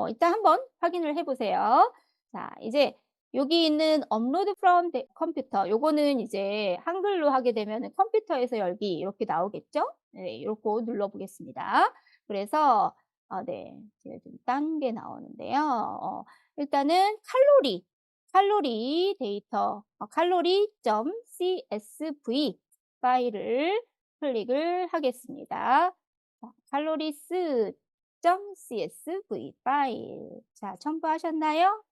이따 한번 확인을 해 보세요. 자, 이제 여기 있는 업로드 프롬 컴퓨터 요거는 이제 한글로 하게 되면은 컴퓨터에서 열기 이렇게 나오겠죠? 네. 요거 눌러 보겠습니다. 그래서 네. 제가 좀 딴 게 나오는데요. 일단은 칼로리 데이터 칼로리.csv 파일을 클릭을 하겠습니다. 자, 칼로리스.csv 파일. 자, 첨부하셨나요?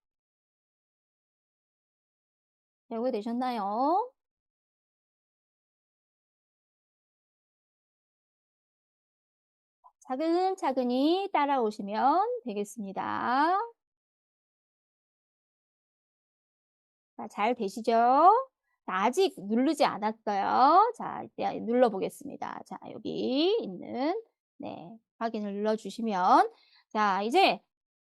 연구되셨나요? 차근차근히 따라오시면 되겠습니다. 자, 잘 되시죠? 자, 아직 누르지 않았어요. 자, 이제 눌러 보겠습니다. 자, 여기 있는 네, 확인을 눌러 주시면 자, 이제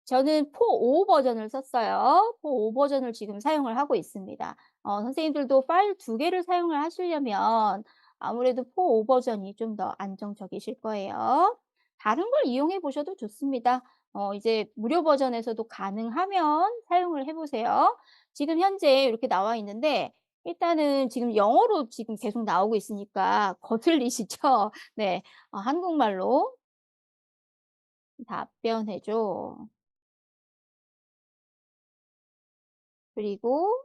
저는 포5 버전을 썼어요. 포5 버전을 지금 사용을 하고 있습니다. 선생님들도 파일 두 개를 사용을 하시려면 아무래도 포5 버전이 좀 더 안정적이실 거예요. 다른 걸 이용해 보셔도 좋습니다. 이제 무료 버전에서도 가능하면 사용을 해 보세요. 지금 현재 이렇게 나와 있는데 일단은 지금 영어로 지금 계속 나오고 있으니까 거슬리시죠? 네. 한국말로 답변해 줘. 그리고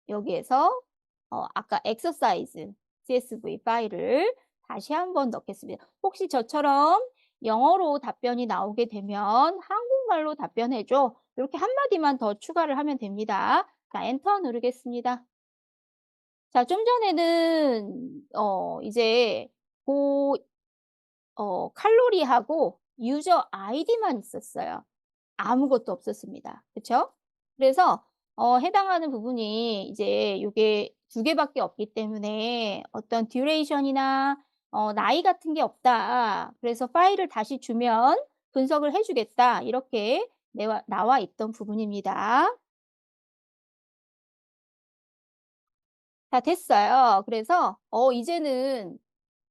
여기에서 아까 exercise CSV 파일을 다시 한번 넣겠습니다. 혹시 저처럼 영어로 답변이 나오게 되면 "한국말로 답변해 줘." 이렇게 한 마디만 더 추가를 하면 됩니다. 자, 엔터 누르겠습니다. 자, 좀 전에는 이제 고 칼로리하고 유저 아이디만 있었어요. 아무것도 없었습니다. 그쵸? 그래서 해당하는 부분이 이제 요게 두 개밖에 없기 때문에 어떤 듀레이션이나 나이 같은 게 없다. 그래서 파일을 다시 주면 분석을 해 주겠다. 이렇게 나와 있던 부분입니다. 다 됐어요. 그래서 이제는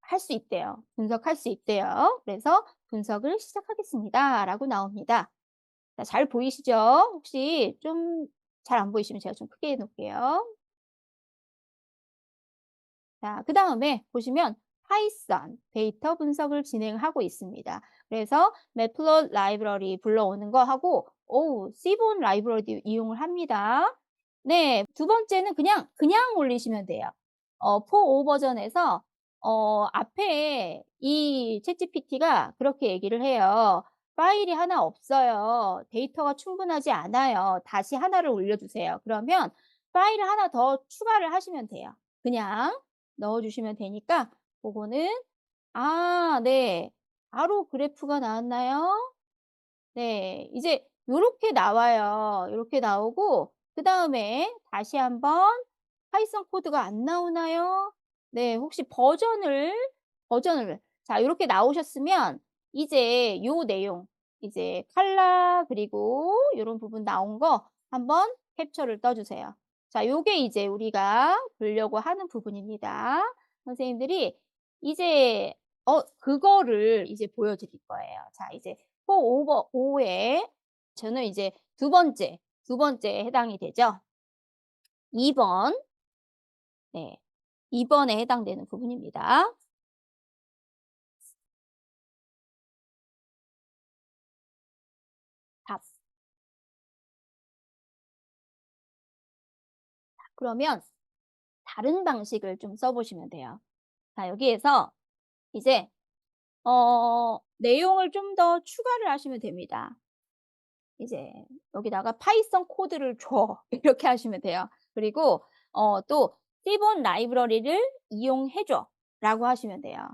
할 수 있대요. 분석할 수 있대요. 그래서 "분석을 시작하겠습니다."라고 나옵니다. 자, 잘 보이시죠? 혹시 좀 잘 안 보이시면 제가 좀 크게 해 놓을게요. 자, 그다음에 보시면 파이썬 데이터 분석을 진행하고 있습니다. 그래서 매플롯 라이브러리 불러오는 거 하고 시본 라이브러리 이용을 합니다. 네. 두 번째는 그냥 올리시면 돼요. 4.5 버전에서 앞에 이 챗GPT가 그렇게 얘기를 해요. "파일이 하나 없어요. 데이터가 충분하지 않아요. 다시 하나를 올려주세요." 그러면 파일을 하나 더 추가를 하시면 돼요. 그냥 넣어 주시면 되니까 고거는 네. 바로 그래프가 나왔나요? 네. 이제 요렇게 나와요. 요렇게 나오고 그다음에 다시 한번 파이썬 코드가 안 나오나요? 네. 혹시 버전을 자, 요렇게 나오셨으면 이제 요 내용 이제 칼라 그리고 요런 부분 나온 거 한번 캡처를 떠 주세요. 자, 요게 이제 우리가 보려고 하는 부분입니다. 선생님들이 이제 그거를 이제 보여 드릴 거예요. 자, 이제 4 오버 5에 저는 이제 두 번째에 해당이 되죠. 2 번. 네. 2 번에 해당되는 부분입니다. 답. 그러면 다른 방식을 좀 써 보시면 돼요. 자, 여기에서 이제 내용을 좀 더 추가를 하시면 됩니다. 이제 여기다가 "파이썬 코드를 줘." 이렇게 하시면 돼요. 그리고 또 "시본 라이브러리를 이용해 줘."라고 하시면 돼요.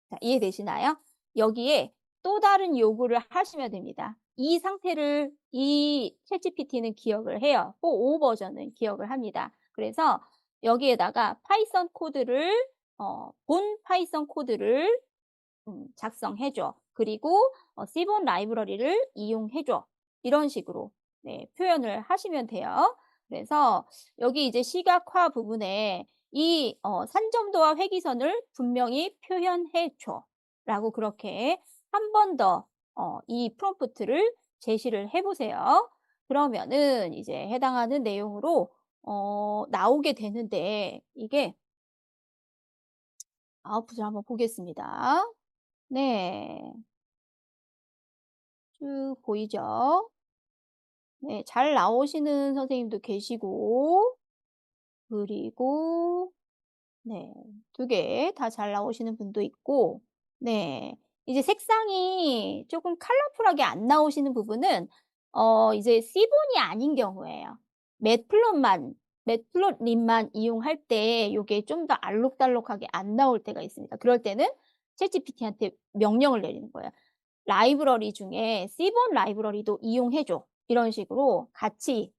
자, 이해되시나요? 여기에 또 다른 요구를 하시면 됩니다. 이 상태를 이 챗GPT는 기억을 해요. 4.5 버전은 기억을 합니다. 그래서 여기에다가 파이썬 코드를 본 파이썬 코드를 작성해 줘. 그리고 시본 라이브러리를 이용해 줘. 이런 식으로 네, 표현을 하시면 돼요. 그래서 여기 이제 시각화 부분에 이 산점도와 회기선을 분명히 표현해 줘. 라고 그렇게 한 번 더 이 프롬프트를 제시를 해 보세요. 그러면은 이제 해당하는 내용으로 나오게 되는데 이게 아웃풋을 한번 보겠습니다. 네. 쭉 보이죠? 네. 잘 나오시는 선생님도 계시고 그리고 네. 두 개 다 잘 나오시는 분도 있고 네. 이제 색상이 쪼끔 컬러풀하게 안 나오시는 부분은 이제 C본이 아닌 경우에요. 매트플롯립만 이용할 때 요게 좀 더 알록달록하게 안 나올 때가 있습니다. 그럴 때는 챗GPT한테 명령을 내리는 거예요. 라이브러리 중에 "C본 라이브러리도 이용해 줘." 이런 식으로 같이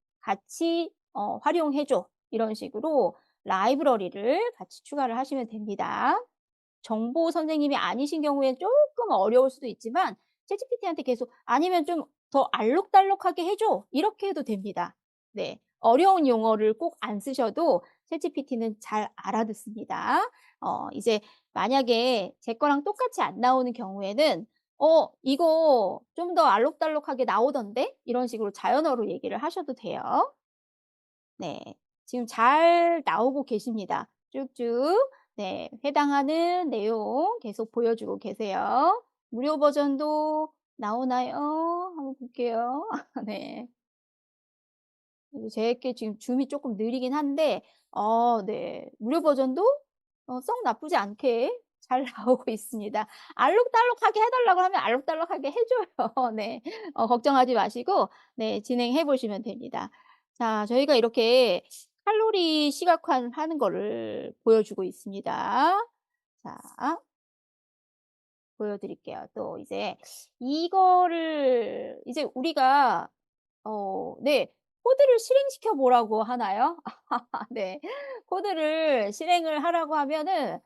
"활용해 줘." 이런 식으로 라이브러리를 같이 추가를 하시면 됩니다. 정보 선생님이 아니신 경우엔 쪼끔 어려울 수도 있지만 챗GPT한테 계속 "아니면 좀 더 알록달록하게 해 줘." 이렇게 해도 됩니다. 네. 어려운 용어를 꼭 안 쓰셔도 챗GPT는 잘 알아듣습니다. 이제 만약에 제 거랑 똑같이 안 나오는 경우에는 이거 좀 더 알록달록하게 나오던데?" 이런 식으로 자연어로 얘기를 하셔도 돼요. 네. 지금 잘 나오고 계십니다. 쭉쭉 네, 해당하는 내용 계속 보여주고 계세요. 무료 버전도 나오나요? 한번 볼게요. 네. 제게 지금 줌이 쪼끔 느리긴 한데 네. 무료 버전도 썩 나쁘지 않게 잘 나오고 있습니다. 알록달록하게 해 달라고 하면 알록달록하게 해 줘요. 네. 걱정하지 마시고 네, 진행해 보시면 됩니다. 자, 저희가 이렇게 칼로리 시각화하는 거를 보여주고 있습니다. 자, 보여 드릴게요. 또 이제 이거를 이제 우리가 네, 코드를 실행시켜 보라고 하나요? 네. 코드를 실행을 하라고 하면은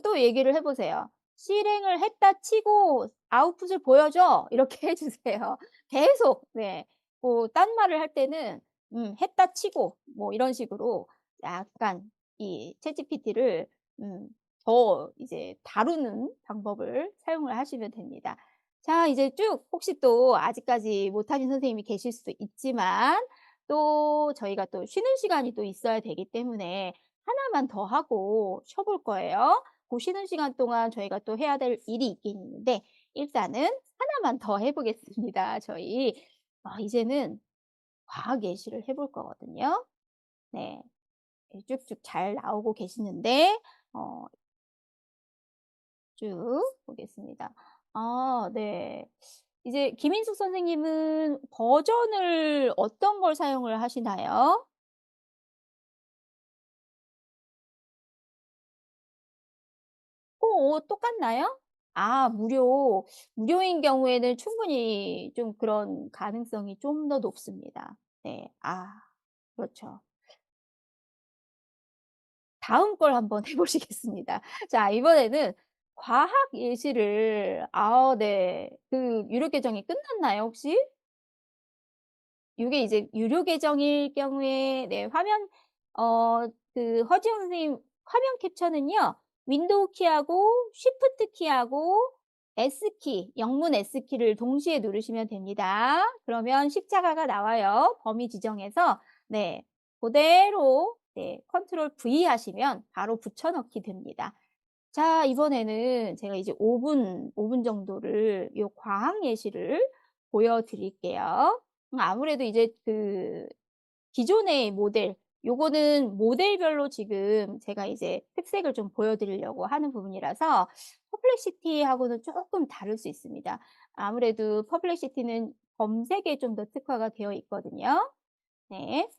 또 얘기를 해 보세요. "실행을 했다 치고 아웃풋을 보여줘." 이렇게 해 주세요. 계속. 네. 딴 말을 할 때는 했다 치고 뭐 이런 식으로 약간 이 챗GPT를 음 더 이제 다루는 방법을 사용을 하시면 됩니다. 자, 이제 쭉 혹시 또 아직까지 못하신 선생님이 계실 수도 있지만 또 저희가 또 쉬는 시간이 또 있어야 되기 때문에 하나만 더 하고 쉬어 볼 거예요. 그 쉬는 시간 동안 저희가 또 해야 될 일이 있긴 있는데 일단은 하나만 더 해 보겠습니다. 저희 이제는 과학 예시를 해볼 거거든요. 네. 쭉쭉 잘 나오고 계시는데 어 쭉 보겠습니다. 네. 이제 김인숙 선생님은 버전을 어떤 걸 사용을 하시나요? 똑같나요? 무료인 경우에는 충분히 좀 그런 가능성이 좀 더 높습니다. 네. 그렇죠. 다음 걸 한번 해 보시겠습니다. 자, 이번에는 과학 예시를 네. 그 유료 계정이 끝났나요, 혹시? 요게 이제 유료 계정일 경우에 네, 허지영 선생님 화면 캡처는요. 윈도우 키하고 쉬프트 키하고 S키, 영문 S키를 동시에 누르시면 됩니다. 그러면 십자가가 나와요. 범위 지정해서 네, 고대로 네, 컨트롤 V 하시면 바로 붙여 넣기 됩니다. 자, 이번에는 제가 이제 5분 정도를 요 과학 예시를 보여 드릴게요. 아무래도 이제 기존의 모델 요거는 모델별로 지금 제가 이제 특색을 좀 보여 드리려고 하는 부분이라서 퍼플렉시티하고는 쪼끔 다를 수 있습니다. 아무래도 퍼플렉시티는 검색에 좀 더 특화가 되어 있거든요. 네.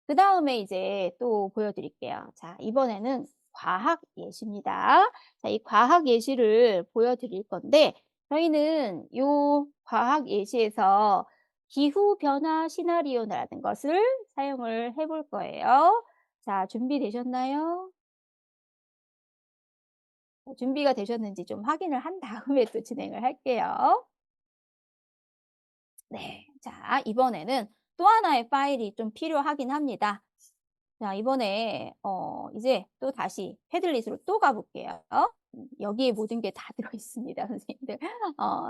그다음에 이제 또 보여 드릴게요. 자, 이번에는 과학 예시입니다. 자, 이 과학 예시를 보여 드릴 건데 저희는 요 과학 예시에서 기후 변화 시나리오라는 것을 사용을 해볼 거예요. 자, 준비되셨나요? 준비가 되셨는지 좀 확인을 한 다음에 또 진행을 할게요. 네. 자, 이번에는 또 하나의 파일이 좀 필요하긴 합니다. 자, 이번에 이제 또다시 패들릿으로 또 가 볼게요. 여기에 모든 게 다 들어 있습니다, 선생님들.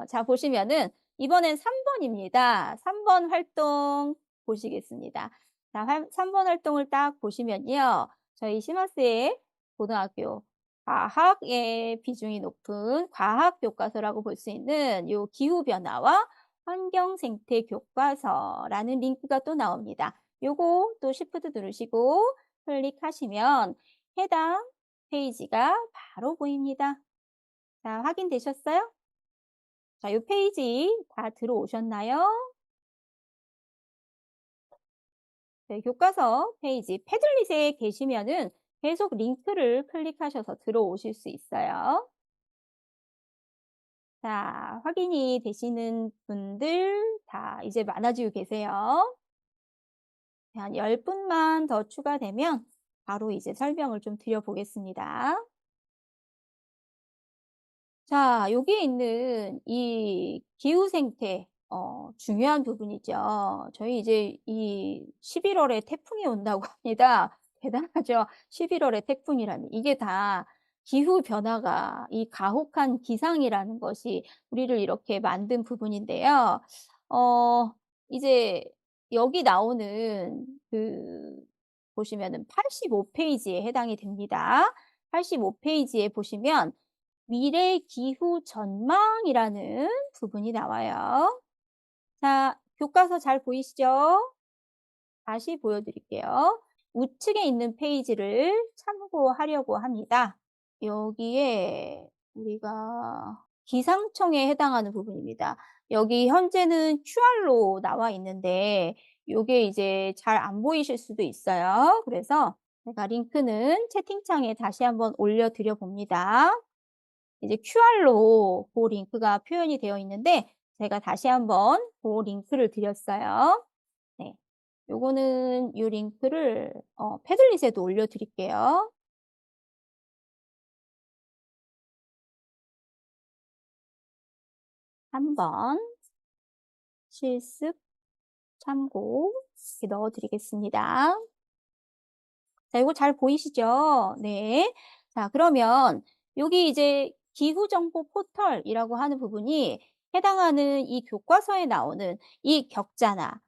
자, 보시면은 이번엔 3 번입니다. 3번 활동 보시겠습니다. 자, 3번 활동을 딱 보시면요. 저희 시마스의 고등학교 과학의 비중이 높은 과학 교과서라고 볼 수 있는 요 기후 변화와 환경 생태 교과서라는 링크가 또 나옵니다. 요거 또 Shift 누르시고 클릭하시면 해당 페이지가 바로 보입니다. 자, 확인되셨어요? 자, 요 페이지 다 들어오셨나요? 네, 교과서 페이지 패들릿에 계시면은 계속 링크를 클릭하셔서 들어오실 수 있어요. 자, 확인이 되시는 분들 다 이제 많아지고 계세요. 한 10 분만 더 추가되면 바로 이제 설명을 좀 드려 보겠습니다. 자, 여기에 있는 이 기후 생태 중요한 부분이죠. 저희 이제 이 11 월에 태풍이 온다고 합니다. 대단하죠. 11 월에 태풍이라니. 이게 다 기후 변화가 이 가혹한 기상이라는 것이 우리를 이렇게 만든 부분인데요. 어 이제 여기 나오는 보시면은 85 페이지에 해당이 됩니다. 85 페이지에 보시면 미래 기후 전망이라는 부분이 나와요. 자, 교과서 잘 보이시죠? 다시 보여 드릴게요. 우측에 있는 페이지를 참고하려고 합니다. 여기에 우리가 기상청에 해당하는 부분입니다. 여기 현재는 QR로 나와 있는데 요게 이제 잘 안 보이실 수도 있어요. 그래서 제가 링크는 채팅창에 다시 한번 올려 드려 봅니다. 이제 QR로 그 링크가 표현이 되어 있는데 제가 다시 한번 그 링크를 드렸어요. 네. 요거는 요 링크를 패들릿에도 올려 드릴게요. 한번 실습 참고 이렇게 넣어 드리겠습니다. 자, 이거 잘 보이시죠? 네. 자, 그러면 여기 이제 기후정보 포털이라고 하는 부분이 해당하는 이 교과서에 나오는 이 격자나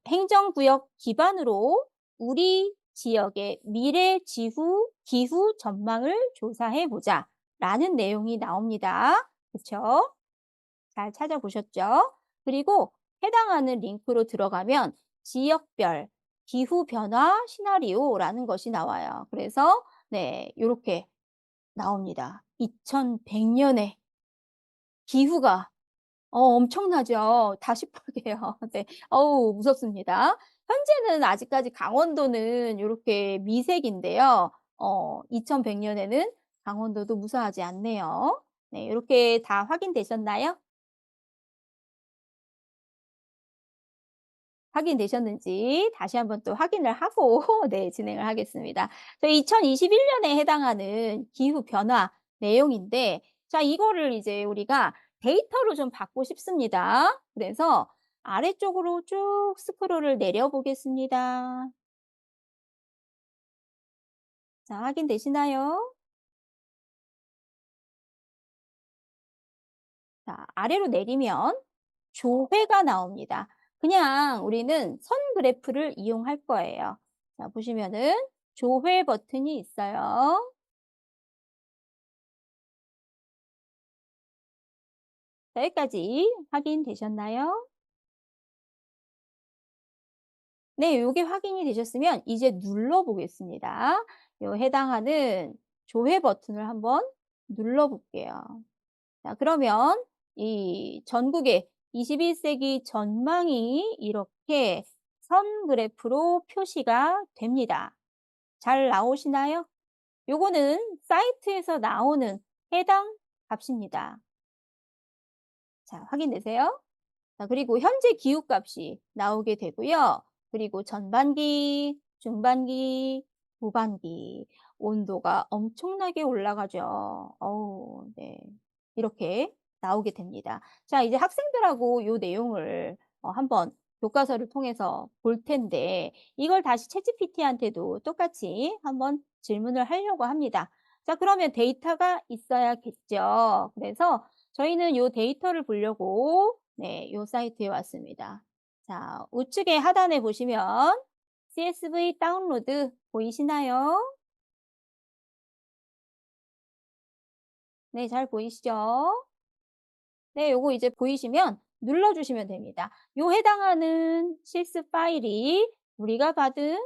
행정구역 기반으로 우리 지역의 미래 지후 기후 전망을 조사해 보자라는 내용이 나옵니다. 그쵸? 잘 찾아보셨죠? 그리고 해당하는 링크로 들어가면 지역별 기후 변화 시나리오라는 것이 나와요. 그래서 네, 요렇게 나옵니다. 2100년에 기후가 엄청나죠. 다시 볼게요. 네. 어우 무섭습니다. 현재는 아직까지 강원도는 요렇게 미색인데요. 2100년에는 강원도도 무사하지 않네요. 네, 요렇게 다 확인되셨나요? 확인되셨는지 다시 한번 또 확인을 하고 네, 진행을 하겠습니다. 저희 2021 년에 해당하는 기후 변화 내용인데 자, 이거를 이제 우리가 데이터로 좀 받고 싶습니다. 그래서 아래쪽으로 쭉 스크롤을 내려 보겠습니다. 자, 확인되시나요? 자, 아래로 내리면 조회가 나옵니다. 그냥 우리는 선 그래프를 이용할 거예요. 자, 보시면은 조회 버튼이 있어요. 자, 여기까지 확인되셨나요? 네, 요게 확인이 되셨으면 이제 눌러 보겠습니다. 요 해당하는 조회 버튼을 한번 눌러 볼게요. 자, 그러면 이 전국의 21세기 전망이 이렇게 선 그래프로 표시가 됩니다. 잘 나오시나요? 요거는 사이트에서 나오는 해당 값입니다. 자, 확인되세요? 자, 그리고 현재 기후값이 나오게 되고요. 그리고 전반기, 중반기, 후반기 온도가 엄청나게 올라가죠. 어우, 네. 이렇게 나오게 됩니다. 자, 이제 학생들하고 요 내용을 한번 교과서를 통해서 볼 텐데 이걸 다시 챗GPT한테도 똑같이 한번 질문을 하려고 합니다. 자, 그러면 데이터가 있어야겠죠. 그래서 저희는 요 데이터를 보려고 네, 요 사이트에 왔습니다. 자, 우측에 하단에 보시면 CSV 다운로드 보이시나요? 네, 잘 보이시죠? 네, 요거 이제 보이시면 눌러주시면 됩니다. 요 해당하는 실습 파일이 우리가 받은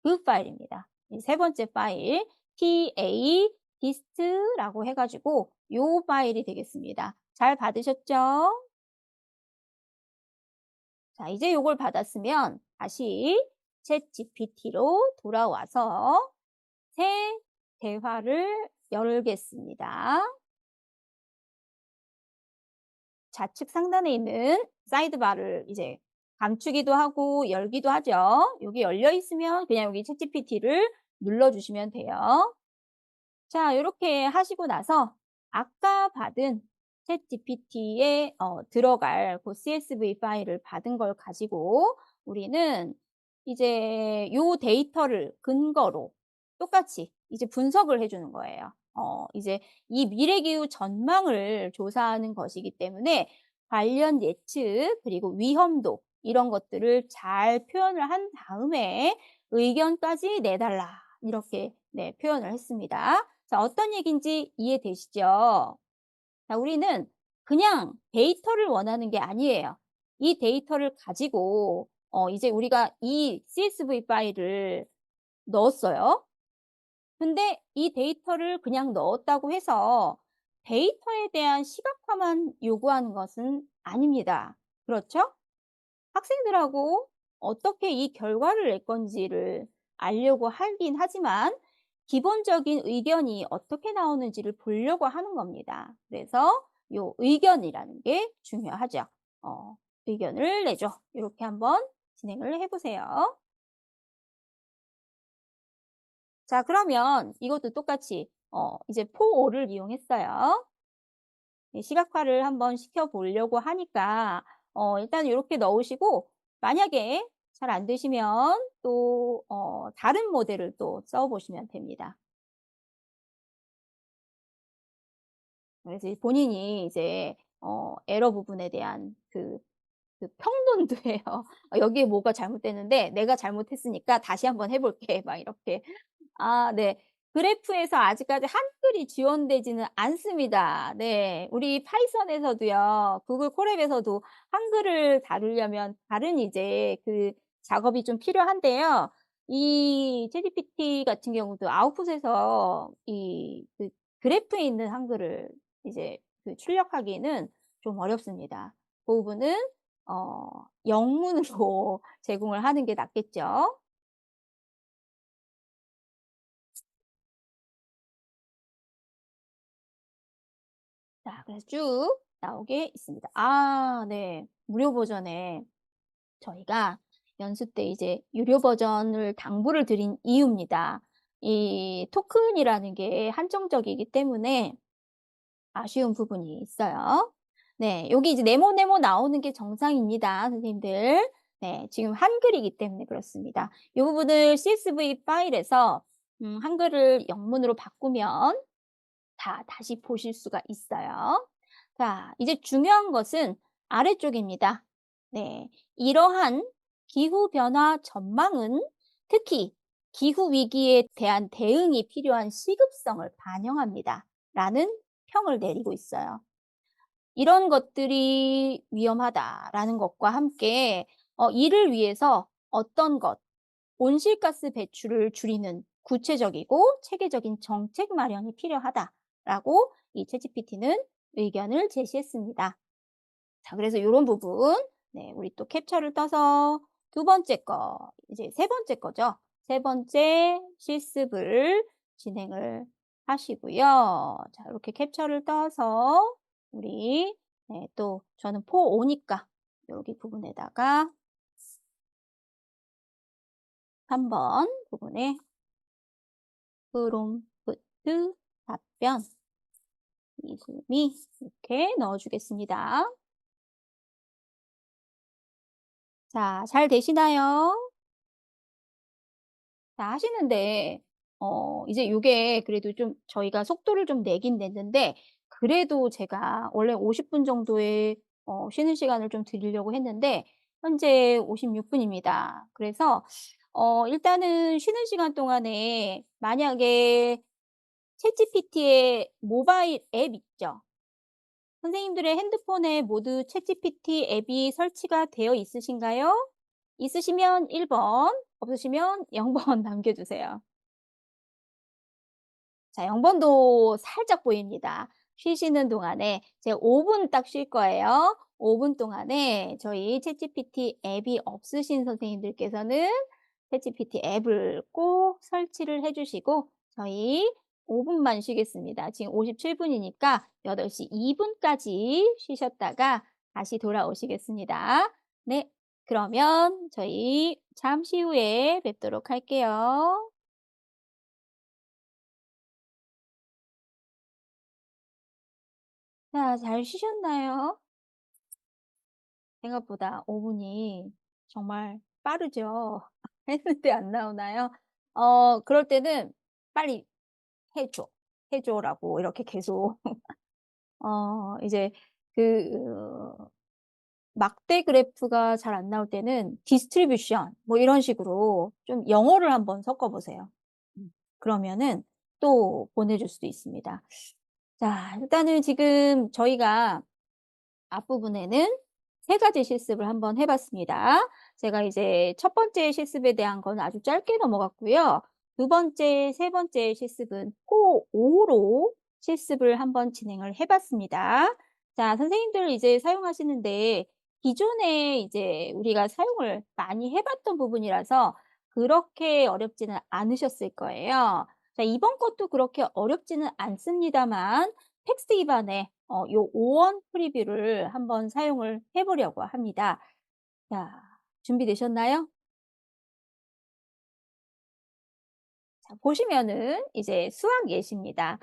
그 파일입니다. 이 세 번째 파일 TA dist라고 해가지고 요 파일이 되겠습니다. 잘 받으셨죠? 자, 이제 요걸 받았으면 다시 챗GPT로 돌아와서 새 대화를 열겠습니다. 좌측 상단에 있는 사이드바를 이제 감추기도 하고 열기도 하죠. 여기 열려 있으면 그냥 여기 챗GPT를 눌러주시면 돼요. 자, 요렇게 하시고 나서 아까 받은 챗GPT에 들어갈 그 CSV 파일을 받은 걸 가지고 우리는 이제 요 데이터를 근거로 똑같이 이제 분석을 해 주는 거예요. 이제 이 미래 기후 전망을 조사하는 것이기 때문에 관련 예측 그리고 위험도 이런 것들을 잘 표현을 한 다음에 의견까지 내달라. 이렇게 네, 표현을 했습니다. 자, 어떤 얘기인지 이해되시죠? 자, 우리는 그냥 데이터를 원하는 게 아니에요. 이 데이터를 가지고 이제 우리가 이 CSV 파일을 넣었어요. 근데 이 데이터를 그냥 넣었다고 해서 데이터에 대한 시각화만 요구하는 것은 아닙니다. 그렇죠? 학생들하고 어떻게 이 결과를 낼 건지를 알려고 하긴 하지만 기본적인 의견이 어떻게 나오는지를 보려고 하는 겁니다. 그래서 요 의견이라는 게 중요하죠. 어 "의견을 내줘." 이렇게 한번 진행을 해 보세요. 자 그러면 이것도 똑같이 이제 포5를 이용했어요. 이 시각화를 한번 시켜 보려고 하니까 일단 요렇게 넣으시고 만약에 잘 안 되시면 또 다른 모델을 또 써 보시면 됩니다. 그래서 본인이 이제 에러 부분에 대한 평론도 해요. 여기에 뭐가 잘못됐는데 내가 잘못했으니까 다시 한번 해 볼게." 막 이렇게. 아 네. 그래프에서 아직까지 한글이 지원되지는 않습니다. 네. 우리 파이썬에서도요. 구글 콜앱에서도 한글을 다루려면 다른 이제 작업이 좀 필요한데요. 이 챗GPT 같은 경우도 아웃풋에서 그래프에 있는 한글을 이제 출력하기는 좀 어렵습니다. 그 부분은 영문으로 제공을 하는 게 낫겠죠. 자 그래서 쭉 나오게 있습니다. 아 네. 무료 버전에 저희가 연수 때 이제 유료 버전을 당부를 드린 이유입니다. 이 토큰이라는 게 한정적이기 때문에 아쉬운 부분이 있어요. 네. 여기 이제 네모네모 나오는 게 정상입니다, 선생님들. 네. 지금 한글이기 때문에 그렇습니다. 이 부분을 CSV 파일에서 한글을 영문으로 바꾸면 다시 보실 수가 있어요. 자 이제 중요한 것은 아래쪽입니다. 네. 이러한 기후 변화 전망은 특히 "기후 위기에 대한 대응이 필요한 시급성을 반영합니다." 라는 평을 내리고 있어요. "이런 것들이 위험하다."라는 것과 함께 이를 위해서 어떤 것 온실가스 배출을 줄이는 구체적이고 체계적인 정책 마련이 필요하다라고 이 챗GPT는 의견을 제시했습니다. 자 그래서 요런 부분 네 우리 또 캡처를 떠서 두 번째 거 이제 세 번째 거죠. 세 번째 실습을 진행을 하시고요. 자 이렇게 capture를 떠서 우리 네 또 저는 포5 니까 여기 부분에다가 3번 부분에 프롬프트 답변 이수미 이렇게 넣어 주겠습니다. 자 잘 되시나요? 자 하시는데 이제 요게 그래도 좀 저희가 속도를 좀 내긴 냈는데 그래도 제가 원래 50분 정도의 쉬는 시간을 좀 드리려고 했는데 현재 56 분입니다. 그래서 일단은 쉬는 시간 동안에 만약에 챗GPT의 모바일 앱 있죠? 선생님들의 핸드폰에 모두 챗GPT 앱이 설치가 되어 있으신가요? 있으시면 1 번, 없으시면 0번 남겨 주세요. 자 0 번도 살짝 보입니다. 쉬시는 동안에 제가 5분 딱 쉴 거예요. 5분 동안에 저희 챗GPT 앱이 없으신 선생님들께서는 챗GPT 앱을 꼭 설치를 해 주시고 저희 5 분만 쉬겠습니다. 지금 57 분이니까 8시 2 분까지 쉬셨다가 다시 돌아오시겠습니다. 네. 그러면 저희 잠시 후에 뵙도록 할게요. 자 잘 쉬셨나요? 생각보다 5 분이 정말 빠르죠. 했는데 안 나오나요? 그럴 때는 "빨리 해 줘. 해 줘."라고 이렇게 계속 이제 그 막대 그래프가 잘 안 나올 때는 distribution 뭐 이런 식으로 좀 영어를 한번 섞어 보세요. 그러면은 또 보내줄 수도 있습니다. 자 일단은 지금 저희가 앞부분에는 세 가지 실습을 한번 해 봤습니다. 제가 이제 첫 번째 실습에 대한 건 아주 짧게 넘어갔고요. 두 번째, 세 번째 실습은 코5 로 실습을 한번 진행을 해 봤습니다. 자 선생님들 이제 사용하시는데 기존에 이제 우리가 사용을 많이 해 봤던 부분이라서 그렇게 어렵지는 않으셨을 거예요. 자, 이번 것도 그렇게 어렵지는 않습니다만 텍스트 기반의 요 오원 프리뷰를 한번 사용을 해 보려고 합니다. 자, 준비되셨나요? 자, 보시면은 이제 수학 예시입니다.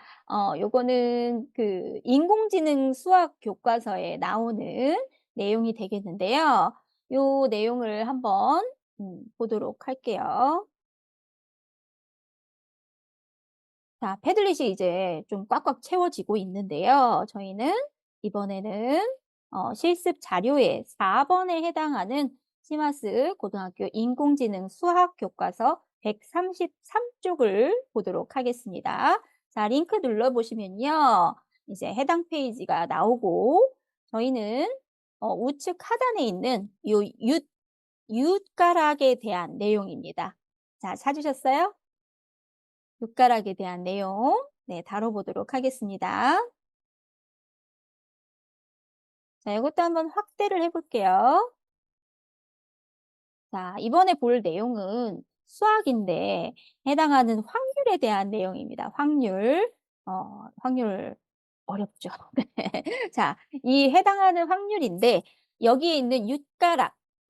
요거는 그 인공지능 수학 교과서에 나오는 내용이 되겠는데요. 요 내용을 한번 보도록 할게요. 자, 패들릿이 이제 좀 꽉꽉 채워지고 있는데요. 저희는 이번에는 실습 자료의 4 번에 해당하는 시마스 고등학교 인공지능 수학 교과서 133 쪽을 보도록 하겠습니다. 자, 링크 눌러 보시면요. 이제 해당 페이지가 나오고 저희는 우측 하단에 있는 요 윷가락에 대한 내용입니다. 자, 찾으셨어요? 윷가락에 대한 내용 다뤄보도록 하겠습니다. 자, 이것도 한번 확대를 해 볼게요. 자, 이번에 볼 내용은 수학인데 해당하는 확률에 대한 내용입니다. 확률. 확률 어렵죠. 네. 자, 이 해당하는 확률인데 여기에 있는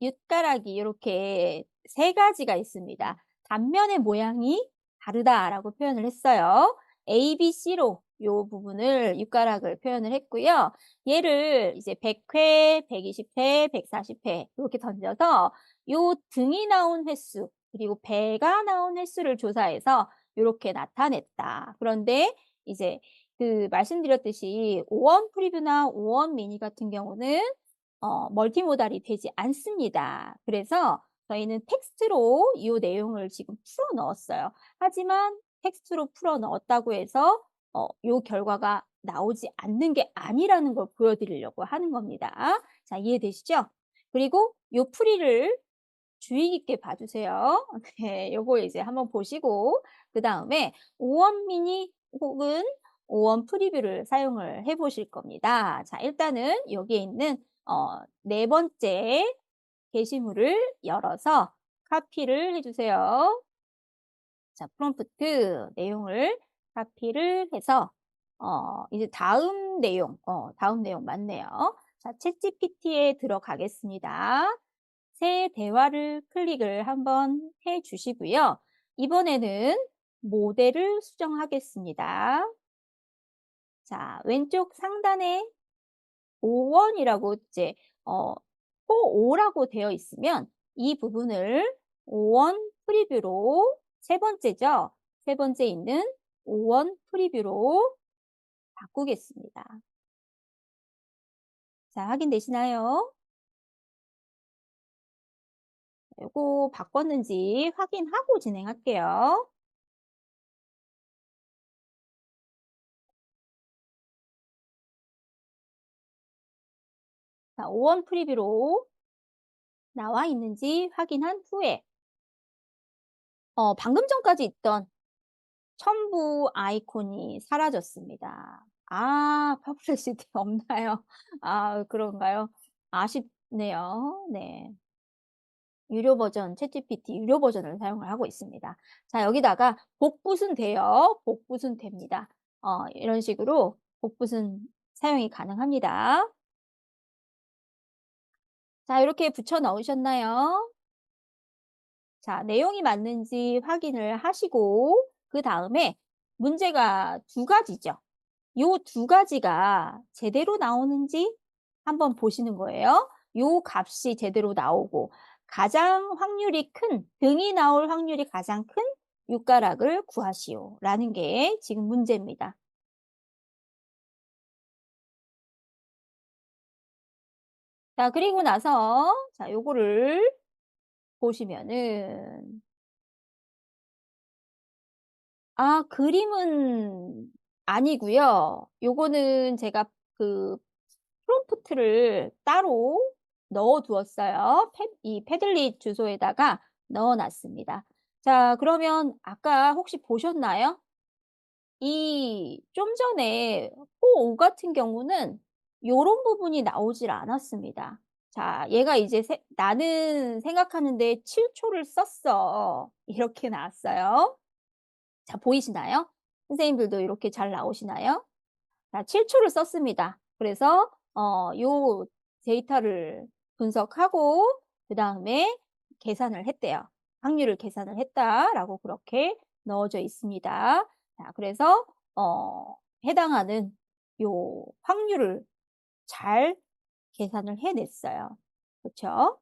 윷가락이 이렇게 세 가지가 있습니다. 단면의 모양이 다르다라고 표현을 했어요. A, B, C로 요 부분을 윷가락을 표현을 했고요. 얘를 이제 100회, 120회, 140회 이렇게 던져서 요 등이 나온 횟수 그리고 배가 나온 횟수를 조사해서 요렇게 나타냈다. 그런데 이제 그 말씀드렸듯이 오원 프리뷰나 오원 미니 같은 경우는 멀티모달이 되지 않습니다. 그래서 저희는 텍스트로 이 내용을 지금 풀어 넣었어요. 하지만 텍스트로 풀어 넣었다고 해서 요 결과가 나오지 않는 게 아니라는 걸 보여드리려고 하는 겁니다. 자, 이해되시죠? 그리고 요 풀이를 주의 깊게 봐주세요. 네, 요거 이제 한번 보시고 그다음에 오원 미니 혹은 오원 프리뷰를 사용을 해 보실 겁니다. 자, 일단은 여기에 있는 네 번째 게시물을 열어서 카피를 해 주세요. 자, 프롬프트 내용을 카피를 해서 이제 다음 내용 맞네요. 자, 챗GPT에 들어가겠습니다. 새 대화를 클릭을 한번 해 주시고요. 이번에는 모델을 수정하겠습니다. 자, 왼쪽 상단에 5원이라고 이제 어, 호5라고 되어 있으면 이 부분을 5원 프리뷰로 세 번째죠. 세 번째 있는 5원 프리뷰로 바꾸겠습니다. 자, 확인되시나요? 요거 바꿨는지 확인하고 진행할게요. 자, 5원 프리뷰로 나와 있는지 확인한 후에 방금 전까지 있던 첨부 아이콘이 사라졌습니다. 아, 퍼플렉시티 없나요? 아, 그런가요? 아쉽네요. 네. 유료 버전 챗GPT 유료 버전을 사용을 하고 있습니다. 자, 여기다가 복붙은 돼요. 복붙은 됩니다. 이런 식으로 복붙은 사용이 가능합니다. 자, 이렇게 붙여 넣으셨나요? 자, 내용이 맞는지 확인을 하시고 그다음에 문제가 두 가지죠. 요 두 가지가 제대로 나오는지 한번 보시는 거예요. 요 값이 제대로 나오고 가장 확률이 큰 등이 나올 확률이 가장 큰 윗가락을 구하시오라는 게 지금 문제입니다. 자, 그리고 나서 자, 요거를 보시면은 그림은 아니고요. 요거는 제가 그 프롬프트를 따로 넣어 두었어요. 이 패들릿 주소에다가 넣어 놨습니다. 자, 그러면 아까 혹시 보셨나요? 이 좀 전에 호5 같은 경우는 요런 부분이 나오질 않았습니다. 자, 얘가 이제 나는 생각하는데 7 초를 썼어. 이렇게 나왔어요. 자, 보이시나요? 선생님들도 이렇게 잘 나오시나요? 자, 7 초를 썼습니다. 그래서 요 데이터를 분석하고 그다음에 계산을 했대요. "확률을 계산을 했다."라고 그렇게 넣어져 있습니다. 자, 그래서 해당하는 요 확률을 잘 계산을 해냈어요. 그쵸?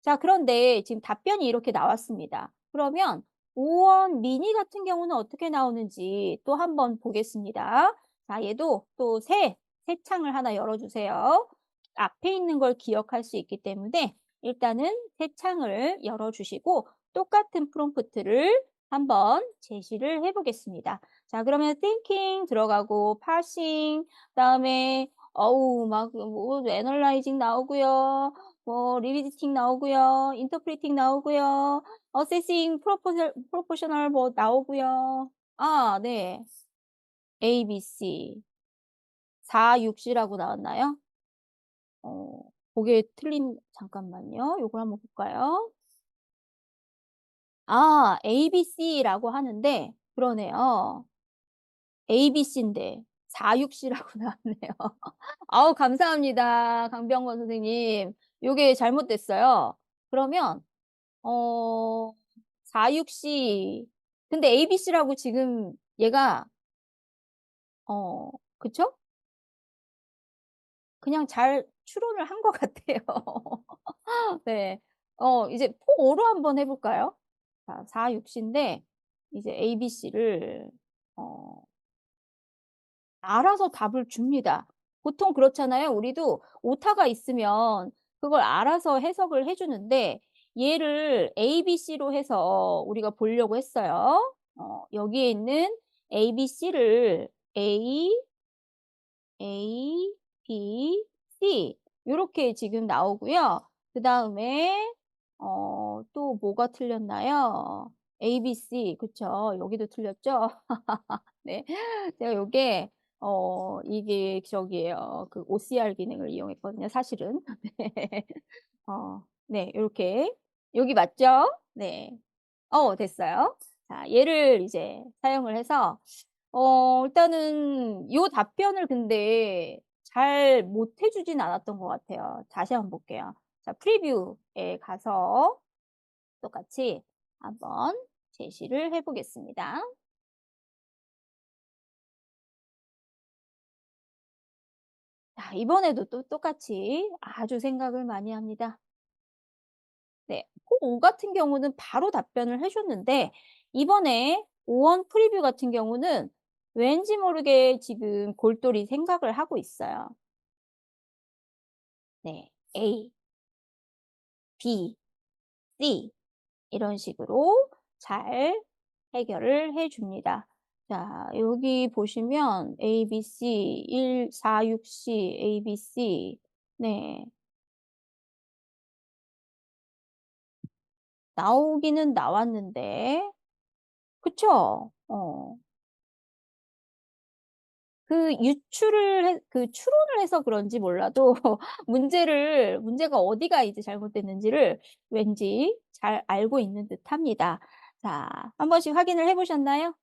자, 그런데 지금 답변이 이렇게 나왔습니다. 그러면 5원 미니 같은 경우는 어떻게 나오는지 또 한번 보겠습니다. 자, 얘도 또 새 창을 하나 열어 주세요. 앞에 있는 걸 기억할 수 있기 때문에 일단은 새 창을 열어 주시고 똑같은 프롬프트를 한번 제시를 해 보겠습니다. 자, 그러면 thinking 들어가고 parsing 그다음에 어우 막 뭐 애널라이징 나오고요. 뭐 리리디팅 나오고요. 인터프리팅 나오고요. 어세싱 프로포셔널 뭐 나오고요. 아, 네. ABC 4, 6, C라고 나왔나요? 어 그게 틀린 잠깐만요. 요걸 한번 볼까요? 아, ABC라고 하는데 그러네요. ABC인데 4, 6, C라고 나왔네요. 아우, 감사합니다. 강병건 선생님. 요게 잘못됐어요. 그러면 어 4, 6, C 근데 ABC라고 지금 얘가 어 그쵸? 그냥 잘 추론을 한 것 같아요. 네. 이제 포5로 한번 해 볼까요? 자, 4, 6 C인데 이제 ABC를 어 알아서 답을 줍니다. 보통 그렇잖아요. 우리도 오타가 있으면 그걸 알아서 해석을 해 주는데 얘를 ABC로 해서 우리가 보려고 했어요. 여기에 있는 ABC를 A, B, C 요렇게 지금 나오고요. 그다음에 또 뭐가 틀렸나요? ABC 그쵸. 여기도 틀렸죠? 네. 제가 요게 이게 저기예요. 그 OCR 기능을 이용했거든요 사실은. 네. 네, 요렇게. 여기 맞죠? 네. 됐어요. 자, 얘를 이제 사용을 해서 일단은 요 답변을 근데 잘 못해 주진 않았던 것 같아요. 다시 한번 볼게요. 자, 프리뷰에 가서 똑같이 한번 제시를 해 보겠습니다. 자, 이번에도 또 똑같이 아주 생각을 많이 합니다. 네. 코5 같은 경우는 바로 답변을 해 줬는데 이번에 5원 프리뷰 같은 경우는 왠지 모르게 지금 골똘히 생각을 하고 있어요. 네. A, B, C 이런 식으로 잘 해결을 해 줍니다. 자, 여기 보시면 ABC 1, 4, 6, C, ABC 네. 나오기는 나왔는데 그쵸? 그 추론을 해서 그런지 몰라도 문제가 어디가 이제 잘못됐는지를 왠지 잘 알고 있는 듯합니다. 자, 한 번씩 확인을 해 보셨나요?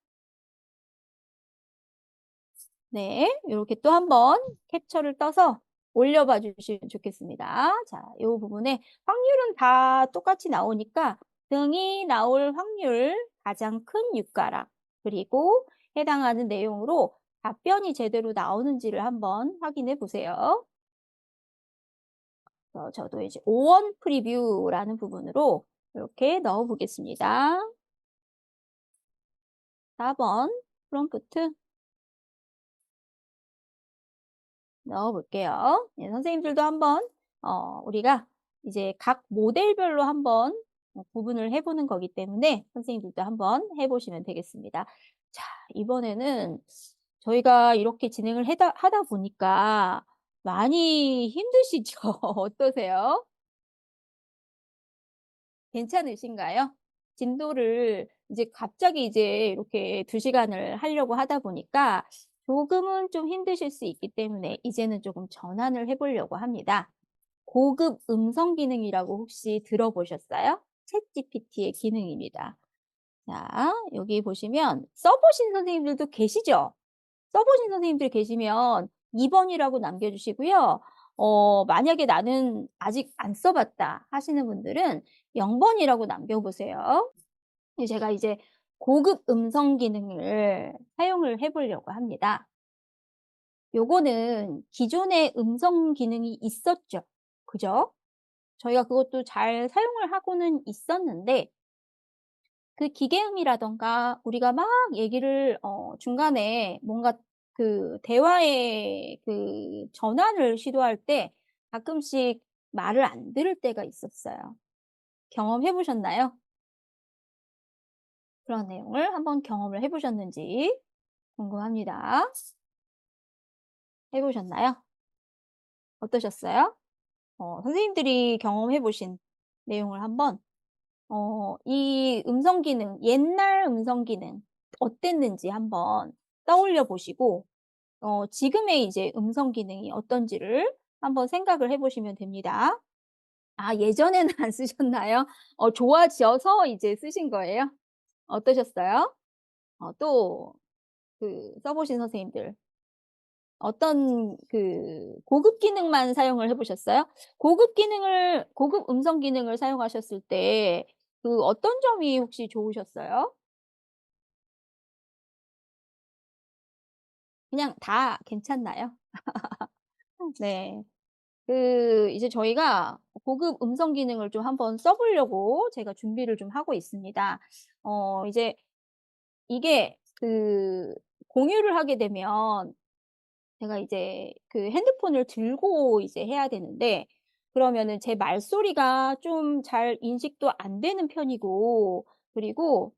네. 요렇게 또 한번 캡처를 떠서 올려봐 주시면 좋겠습니다. 자, 요 부분에 확률은 다 똑같이 나오니까 등이 나올 확률 가장 큰 육가락 그리고 해당하는 내용으로 답변이 제대로 나오는지를 한번 확인해 보세요. 저도 이제 5원 프리뷰라는 부분으로 이렇게 넣어 보겠습니다. 4번 프롬프트 넣어 볼게요. 네, 선생님들도 한번 우리가 이제 각 모델별로 한번 구분을 해 보는 거기 때문에 선생님들도 한번 해 보시면 되겠습니다. 자, 이번에는 저희가 이렇게 진행을 하다 보니까 많이 힘드시죠? 어떠세요? 괜찮으신가요? 진도를 이제 갑자기 이제 이렇게 2 시간을 하려고 하다 보니까 조금은 좀 힘드실 수 있기 때문에 이제는 조금 전환을 해 보려고 합니다. 고급 음성 기능이라고 혹시 들어보셨어요? 챗GPT의 기능입니다. 자, 여기 보시면 써 보신 선생님들도 계시죠? 써 보신 선생님들 계시면 2 번이라고 남겨 주시고요. 만약에 '나는 아직 안 써 봤다.' 하시는 분들은 0 번이라고 남겨 보세요. 제가 이제 고급 음성 기능을 사용을 해 보려고 합니다. 요거는 기존에 음성 기능이 있었죠. 그죠? 저희가 그것도 잘 사용을 하고는 있었는데 그 기계음이라든가 우리가 막 얘기를 중간에 뭔가 그 대화의 그 전환을 시도할 때 가끔씩 말을 안 들을 때가 있었어요. 경험해 보셨나요? 그런 내용을 한번 경험을 해 보셨는지 궁금합니다. 해 보셨나요? 어떠셨어요? 선생님들이 경험해 보신 내용을 한번 이 음성 기능 옛날 음성 기능 어땠는지 한번 떠올려 보시고 지금의 이제 음성 기능이 어떤지를 한번 생각을 해 보시면 됩니다. 아 예전에는 안 쓰셨나요? 좋아져서 이제 쓰신 거예요? 어떠셨어요? 또 그 써 보신 선생님들 어떤 그 고급 기능만 사용을 해 보셨어요? 고급 음성 기능을 사용하셨을 때 그 어떤 점이 혹시 좋으셨어요? 그냥 다 괜찮나요? 네. 이제 저희가 고급 음성 기능을 좀 한번 써 보려고 제가 준비를 좀 하고 있습니다. 이제 이게 공유를 하게 되면 제가 이제 그 핸드폰을 들고 이제 해야 되는데 그러면은 제 말소리가 좀 잘 인식도 안 되는 편이고 그리고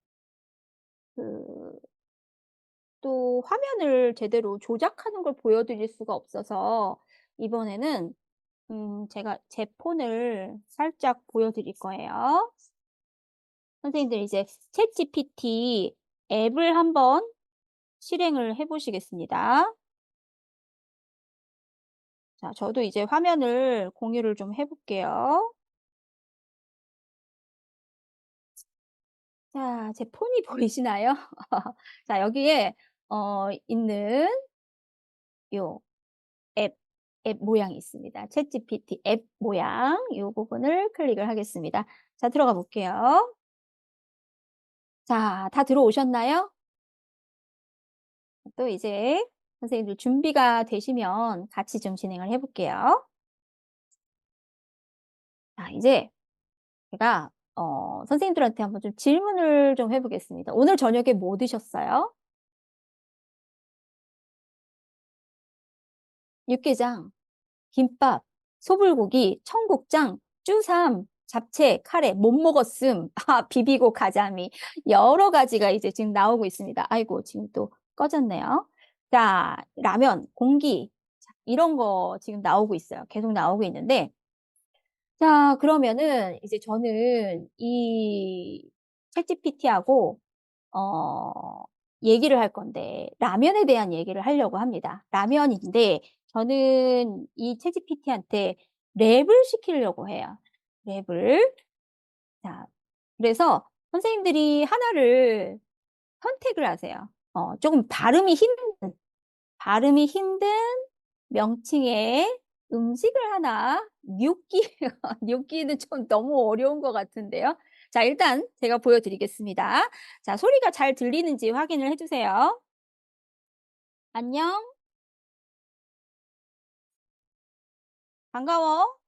그 또 화면을 제대로 조작하는 걸 보여드릴 수가 없어서 이번에는 제가 제 폰을 살짝 보여드릴 거예요. 선생님들 이제 챗GPT 앱을 한번 실행을 해 보시겠습니다. 자 저도 이제 화면을 공유를 좀 해 볼게요. 자 제 폰이 보이시나요? 자 여기에 있는 요 앱, 앱 모양이 있습니다. 챗GPT 앱 모양 요 부분을 클릭을 하겠습니다. 자 들어가 볼게요. 자 다 들어오셨나요? 또 이제 선생님들 준비가 되시면 같이 좀 진행을 해 볼게요. 자 이제 제가 선생님들한테 한번 좀 질문을 좀 해 보겠습니다. "오늘 저녁에 뭐 드셨어요?" "육개장." 김밥, 소불고기, 청국장, 쭈삼, 잡채, 카레, 못 먹었음, 비비고 가자미 여러 가지가 이제 지금 나오고 있습니다. 아이고 지금 또 꺼졌네요. 자 라면, 공기 자 이런 거 지금 나오고 있어요. 계속 나오고 있는데 자 그러면은 이제 저는 이 챗GPT하고 어 얘기를 할 건데 라면에 대한 얘기를 하려고 합니다. 라면인데 저는 이 챗GPT한테 랩을 시키려고 해요. 랩을. 자 그래서 선생님들이 하나를 선택을 하세요. 쪼금 발음이 힘든 명칭의 음식을 하나 gnocchi gnocchi는 좀 너무 어려운 것 같은데요. 자 일단 제가 보여 드리겠습니다. 자 소리가 잘 들리는지 확인을 해 주세요. "안녕. 반가워."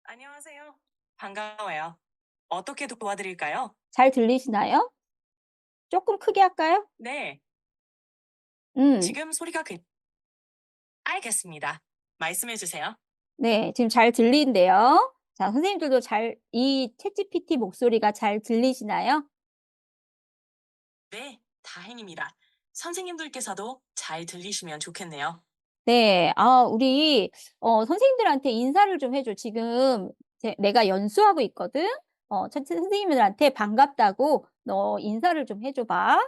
안녕하세요. 반가워요. 어떻게 도와드릴까요? 잘 들리시나요? 쪼끔 크게 할까요? 네, 음. 지금 소리가 알겠습니다. 말씀해 주세요. 네. 지금 잘 들린대요. 자 선생님들도 잘 이 챗GPT 목소리가 잘 들리시나요? 네, 다행입니다. 선생님들께서도 잘 들리시면 좋겠네요. 네. 우리 선생님들한테 인사를 좀 해 줘. 지금 내가 연수하고 있거든. 선생님들한테 반갑다고 너 인사를 좀 해 줘 봐.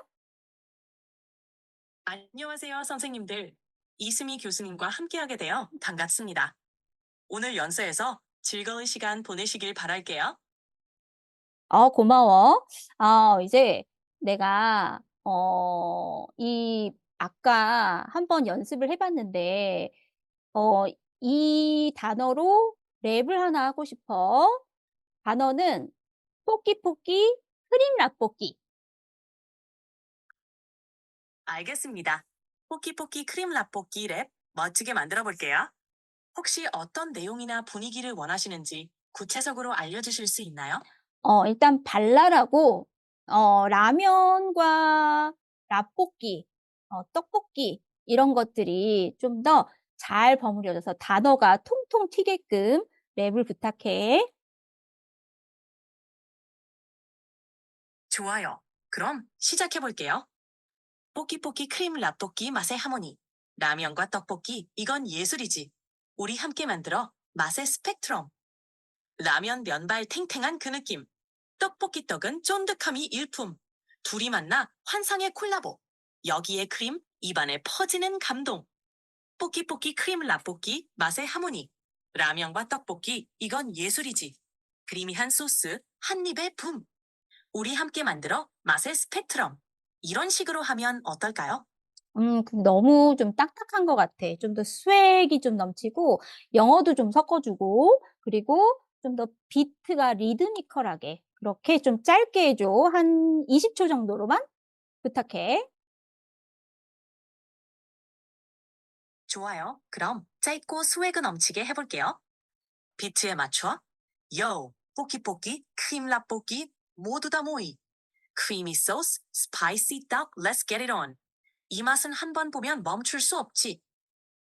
안녕하세요, 선생님들. 이수미 교수님과 함께하게 되어 반갑습니다. 오늘 연수에서 즐거운 시간 보내시길 바랄게요. 고마워. 이제 내가 이 아까 한번 연습을 해 봤는데 어 이 단어로 랩을 하나 하고 싶어. 단어는 포끼포끼 크림 라볶이. 알겠습니다. 포키포키 크림 라볶이 랩 멋지게 만들어 볼게요. 혹시 어떤 내용이나 분위기를 원하시는지 구체적으로 알려주실 수 있나요? 일단 발랄하고 라면과 라볶이, 떡볶이 이런 것들이 좀 더 잘 버무려져서 단어가 통통 튀게끔 랩을 부탁해. 좋아요. 그럼 시작해 볼게요. 뽀끼뽀끼 크림 라볶이 맛의 하모니. 라면과 떡볶이, 이건 예술이지. 우리 함께 만들어 맛의 스펙트럼. 라면 면발 탱탱한 그 느낌. 떡볶이 떡은 쫀득함이 일품. 둘이 만나 환상의 콜라보. 여기에 크림, 입안에 퍼지는 감동. 뽀끼뽀끼 크림 라볶이 맛의 하모니. 라면과 떡볶이, 이건 예술이지. 크리미한 소스, 한 입에 붐. 우리 함께 만들어 맛의 스펙트럼. 이런 식으로 하면 어떨까요? 근데 너무 좀 딱딱한 것 같아. 좀 더 스웩이 좀 넘치고 영어도 좀 섞어 주고 그리고 좀 더 비트가 리드미컬하게 그렇게 좀 짧게 해 줘. 한 20초 정도로만 부탁해. 좋아요. 그럼 짧고 스웨그 넘치게 해볼게요. 비트에 맞춰. 요, 뽀끼뽀끼, 크림 라볶이, 모두 다 모이. 크리미 소스, 스파이시 떡, let's get it on. 이 맛은 한 번 보면 멈출 수 없지.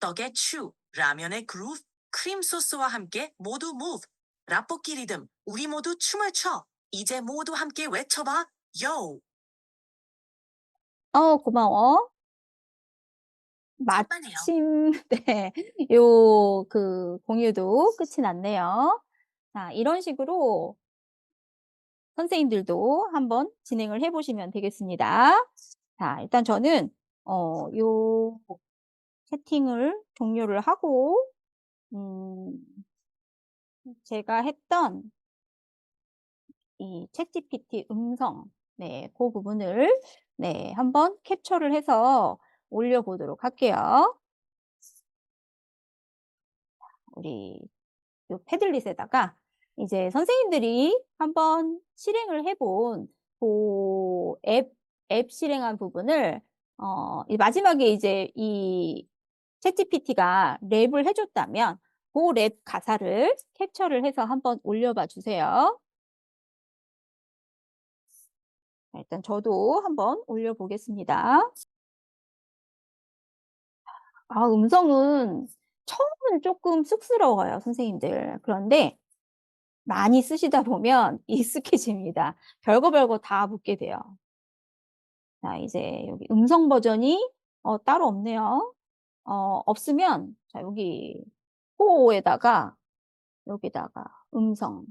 떡의 추, 라면의 그루브, 크림 소스와 함께 모두 move. 라볶이 리듬, 우리 모두 춤을 춰. 이제 모두 함께 외쳐봐. 요, 고마워. 천만에요. 마침 네. 요 공유도 끝이 났네요. 자 이런 식으로 선생님들도 한번 진행을 해 보시면 되겠습니다. 자 일단 저는 요 채팅을 종료를 하고 음 제가 했던 이 챗GPT 음성 그 부분을 한번 캡처를 해서 올려 보도록 할게요. 우리 요 패들릿에다가 이제 선생님들이 한번 실행을 해본 앱 실행한 부분을 이 마지막에 이제 이 챗GPT가 랩을 해 줬다면 그 랩 가사를 캡처를 해서 한번 올려봐 주세요. 자 일단 저도 한번 올려 보겠습니다. 음성은 처음은 쪼끔 쑥스러워요 선생님들. 그런데 많이 쓰시다 보면 익숙해집니다. 별거 다 묻게 돼요. 자 이제 여기 음성 버전이 따로 없네요. 없으면 자 여기 호에다가 여기다가 음성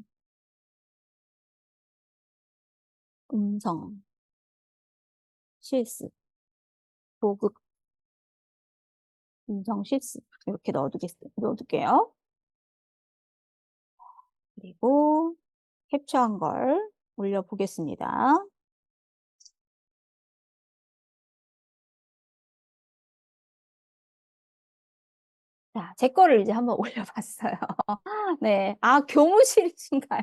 실습 보급 음성 실습 이렇게 넣어 둘게요. 그리고 캡처한 걸 올려 보겠습니다. 자 제 거를 이제 한번 올려 봤어요. 네. 교무실이신가요?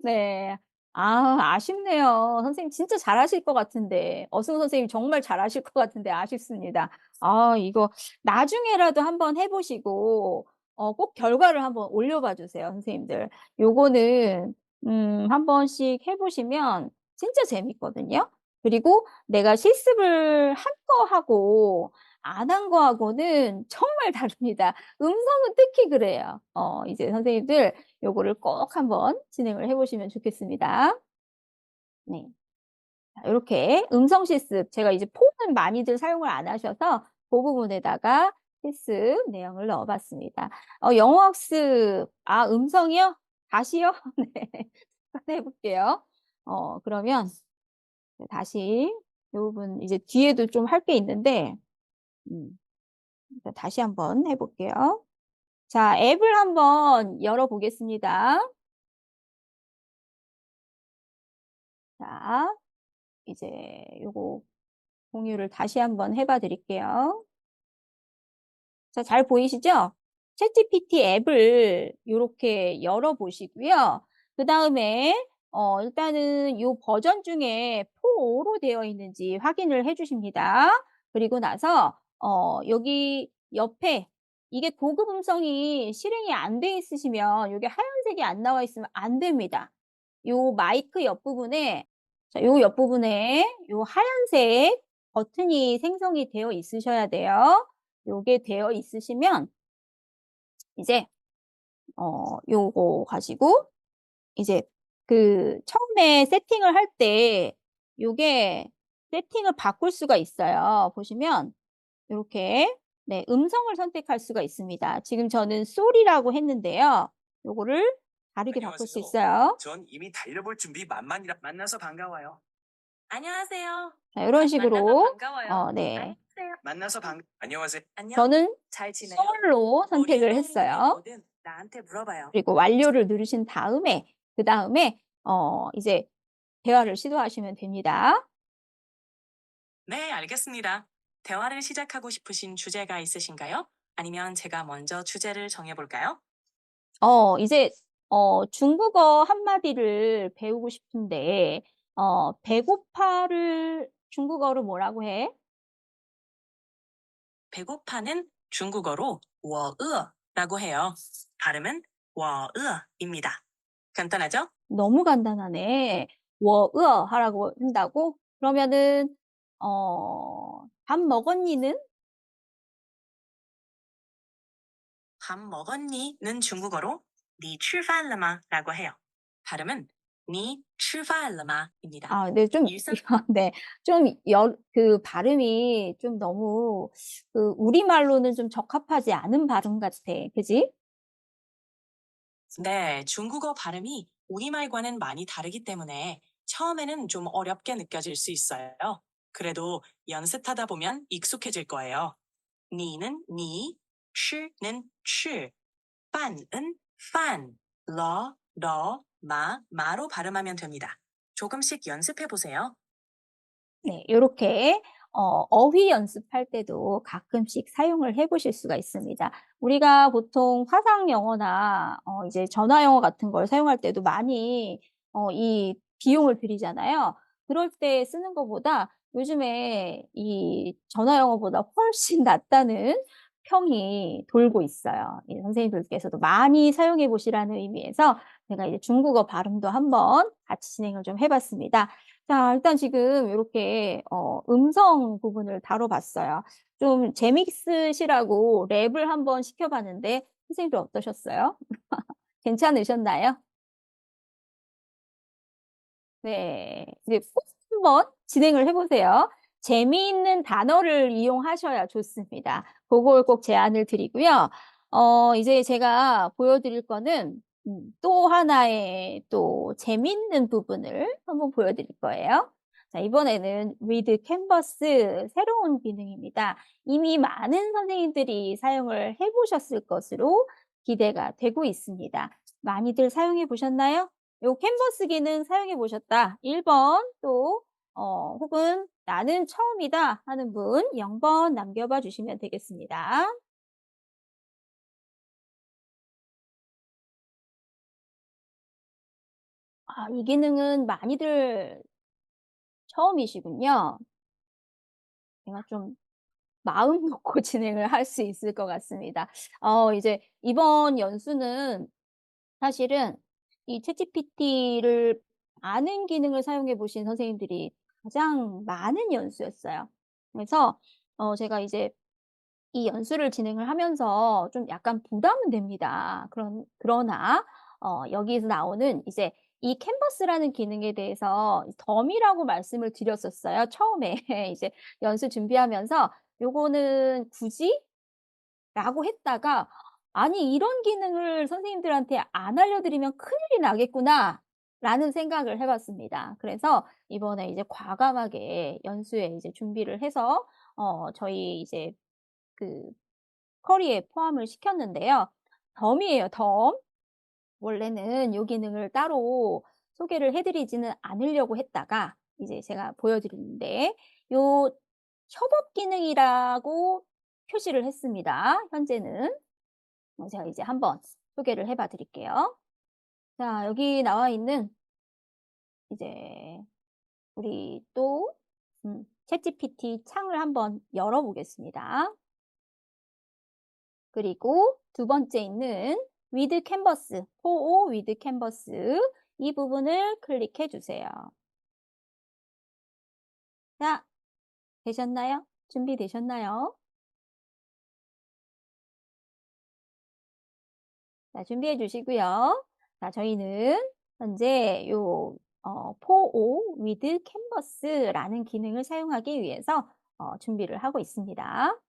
네. 아쉽네요. 선생님 진짜 잘하실 것 같은데. 어승 선생님 정말 잘하실 것 같은데 아쉽습니다. 이거 나중에라도 한번 해 보시고 꼭 결과를 한번 올려 봐 주세요, 선생님들. 요거는 한 번씩 해 보시면 진짜 재밌거든요. 그리고 내가 실습을 한 거하고 안 한 거하고는 정말 다릅니다. 음성은 특히 그래요. 이제 선생님들 요거를 꼭 한번 진행을 해 보시면 좋겠습니다. 네. 자 요렇게 음성 실습 제가 이제 폰은 많이들 사용을 안 하셔서 고 부분에다가 실습 내용을 넣어 봤습니다. 영어 학습 음성이요? 다시요? 네. 한번 해 볼게요. 그러면 다시 요 부분 이제 뒤에도 좀 할 게 있는데 일단 다시 한번 해 볼게요. 자, 앱을 한번 열어 보겠습니다. 자, 이제 요거 공유를 다시 한번 해봐 드릴게요. 자, 잘 보이시죠? 챗GPT 앱을 요렇게 열어 보시고요. 그다음에 일단은 요 버전 중에 4로 되어 있는지 확인을 해 주십니다. 그리고 나서 여기 옆에 이게 고급 음성이 실행이 안 돼 있으시면 요게 하얀색이 안 나와 있으면 안 됩니다. 요 마이크 옆부분에, 자, 요 옆부분에 요 하얀색 버튼이 생성이 되어 있으셔야 돼요. 요게 되어 있으시면 이제 요거 가지고 이제 그 처음에 세팅을 할 때 요게 세팅을 바꿀 수가 있어요. 보시면 요렇게, 네, 음성을 선택할 수가 있습니다. 지금 저는 소리라고 했는데요. 요거를 다르게 바꿀 수 안녕하세요. 있어요. 전 이미 달려볼 준비 만만이라 만나서 반가워요. 안녕하세요. 자, 요런 만나서 식으로 반가워요. 네. 만나서 안녕하세요. 안녕. 저는 잘 지내요? 썰로 머리에 선택을 떠오르는 게 했어요. 뭐든 나한테 물어봐요. 그리고 완료를 누르신 다음에 그다음에 이제 대화를 시도하시면 됩니다. 네, 알겠습니다. 대화를 시작하고 싶으신 주제가 있으신가요? 아니면 제가 먼저 주제를 정해볼까요? 이제 중국어 한마디를 배우고 싶은데 배고파를 중국어로 뭐라고 해? 배고파는 중국어로 我饿라고 해요. 발음은 我饿입니다. 간단하죠? 너무 간단하네. 我饿 하라고 한다고? 그러면은 "밥 먹었니?"는 밥 먹었니?는 중국어로 你吃饭了吗?라고 해요. 발음은 你吃饭了吗?입니다. 아, 네, 좀 일상 네. 좀 그 발음이 좀 너무 그 우리말로는 좀 적합하지 않은 발음 같아. 그지? 네, 중국어 발음이 우리말과는 많이 다르기 때문에 처음에는 좀 어렵게 느껴질 수 있어요. 그래도 연습하다 보면 익숙해질 거예요. 니는 니, 치는 치, 빤은 판, 마로 발음하면 됩니다. 조금씩 연습해 보세요. 네. 요렇게 어휘 연습할 때도 가끔씩 사용을 해 보실 수가 있습니다. 우리가 보통 화상 영어나 이제 전화 영어 같은 걸 사용할 때도 많이 이 비용을 들이잖아요. 그럴 때 쓰는 것보다 요즘에 이 전화 영어보다 훨씬 낫다는 평이 돌고 있어요. 이 선생님들께서도 많이 사용해 보시라는 의미에서 제가 이제 중국어 발음도 한번 같이 진행을 좀 해 봤습니다. 자, 일단 지금 요렇게 음성 부분을 다뤄봤어요. 좀 재미있으시라고 랩을 한번 시켜 봤는데 선생님들 어떠셨어요? 괜찮으셨나요? 네. 이제 꼭 한번 진행을 해 보세요. 재미있는 단어를 이용하셔야 좋습니다. 고걸 꼭 제안을 드리고요. 이제 제가 보여 드릴 거는 또 하나의 또 재밌는 부분을 한번 보여 드릴 거예요. 자, 이번에는 with canvas 새로운 기능입니다. 이미 많은 선생님들이 사용을 해 보셨을 것으로 기대가 되고 있습니다. 많이들 사용해 보셨나요? 요 캔버스 기능 사용해 보셨다. 1 번, 또 혹은 '나는 처음이다.' 하는 분 0번 남겨 봐 주시면 되겠습니다. 아, 이 기능은 많이들 처음이시군요. 제가 좀 마음 놓고 진행을 할 수 있을 것 같습니다. 이제 이번 연수는 사실은 이 챗GPT를 많은 기능을 사용해 보신 선생님들이 가장 많은 연수였어요. 그래서 제가 이제 이 연수를 진행을 하면서 좀 약간 부담은 됩니다. 그러나 여기에서 나오는 이제 이 캔버스라는 기능에 대해서 덤이라고 말씀을 드렸었어요. 처음에 이제 연수 준비하면서 요거는 굳이?라고 했다가 '아니, 이런 기능을 선생님들한테 안 알려드리면 큰일이 나겠구나.'라는 생각을 해 봤습니다. 그래서 이번에 이제 과감하게 연수에 이제 준비를 해서 저희 이제 그 커리에 포함을 시켰는데요. 덤이에요, 덤. 원래는 요 기능을 따로 소개를 해 드리지는 않으려고 했다가 이제 제가 보여 드리는데 요 협업 기능이라고 표시를 했습니다, 현재는. 제가 이제 한번 소개를 해봐 드릴게요. 자, 여기 나와 있는 이제 우리 또 챗GPT 창을 한번 열어 보겠습니다. 그리고 두 번째 있는 with canvas, 4O with canvas 이 부분을 클릭해 주세요. 자, 되셨나요? 준비되셨나요? 자, 준비해 주시고요. 자, 저희는 현재 요 4O with canvas라는 기능을 사용하기 위해서 준비를 하고 있습니다.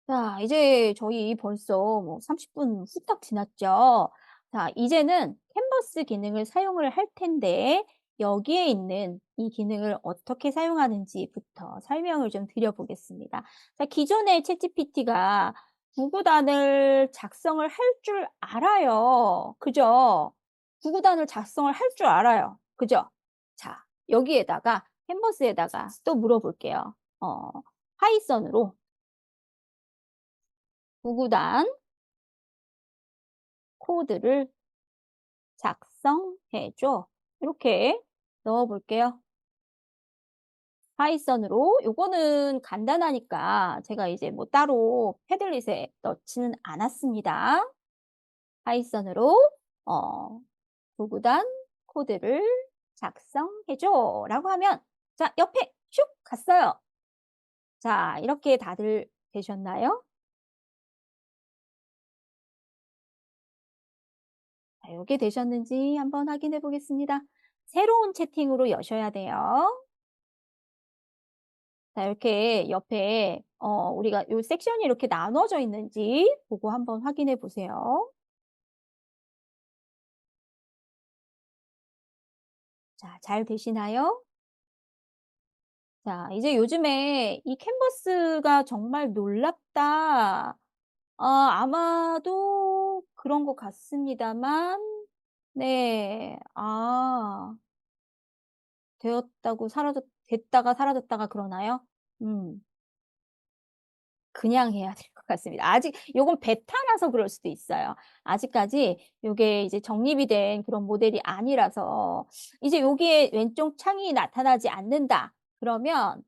자, 이제 저희 벌써 뭐 30분 후딱 지났죠. 자, 이제는 캔버스 기능을 사용을 할 텐데 여기에 있는 이 기능을 어떻게 사용하는지부터 설명을 좀 드려 보겠습니다. 자, 기존의 챗GPT가 구구단을 작성을 할 줄 알아요. 그죠? 구구단을 작성을 할 줄 알아요. 그죠? 자, 여기에다가 캔버스에다가 또 물어볼게요. 파이썬으로 구구단 코드를 작성해 줘. 이렇게 넣어 볼게요. 파이썬으로 요거는 간단하니까 제가 이제 뭐 따로 패들릿에 넣지는 않았습니다. 파이썬으로 어 구구단 코드를 작성해 줘라고 하면 자, 옆에 슉 갔어요. 자, 이렇게 다들 되셨나요? 자, 요게 되셨는지 한번 확인해 보겠습니다. 새로운 채팅으로 여셔야 돼요. 자, 이렇게 옆에 우리가 요 섹션이 이렇게 나눠져 있는지 보고 한번 확인해 보세요. 자, 잘 되시나요? 자, 이제 요즘에 이 캔버스가 정말 놀랍다. 아마도 그런 것 같습니다만 네. 되었다고 사라졌 됐다가 사라졌다가 그러나요? 음. 그냥 해야 될 것 같습니다. 아직 요건 베타라서 그럴 수도 있어요. 아직까지 요게 이제 정립이 된 그런 모델이 아니라서 이제 여기에 왼쪽 창이 나타나지 않는다. 그러면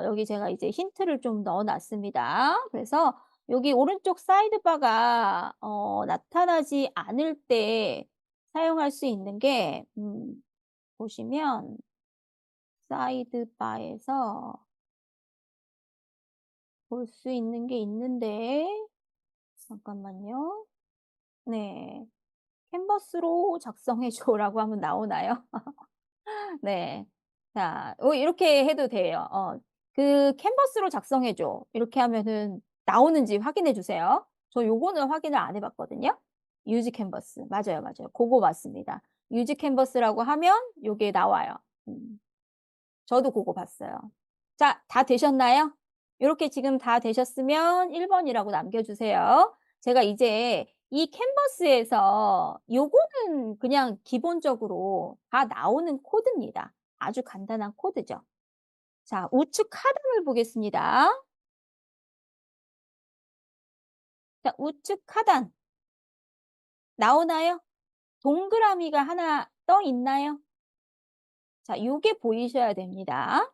여기 제가 이제 힌트를 좀 넣어 놨습니다. 그래서 여기 오른쪽 사이드바가 나타나지 않을 때 사용할 수 있는 게 보시면 사이드바에서 볼 수 있는 게 있는데 잠깐만요. 네. "캔버스로 작성해 줘."라고 하면 나오나요? 네. 자, 이렇게 해도 돼요. 그 "캔버스로 작성해 줘." 이렇게 하면은 나오는지 확인해 주세요. 저 요거는 확인을 안 해 봤거든요. use canvas. 맞아요, 맞아요. 고거 맞습니다. use canvas라고 하면 요게 나와요. 음. 저도 고거 봤어요. 자, 다 되셨나요? 요렇게 지금 다 되셨으면 1 번이라고 남겨 주세요. 제가 이제 이 캔버스에서 요거는 그냥 기본적으로 다 나오는 코드입니다. 아주 간단한 코드죠. 자, 우측 하단을 보겠습니다. 자, 우측 하단 나오나요? 동그라미가 하나 떠 있나요? 자, 요게 보이셔야 됩니다.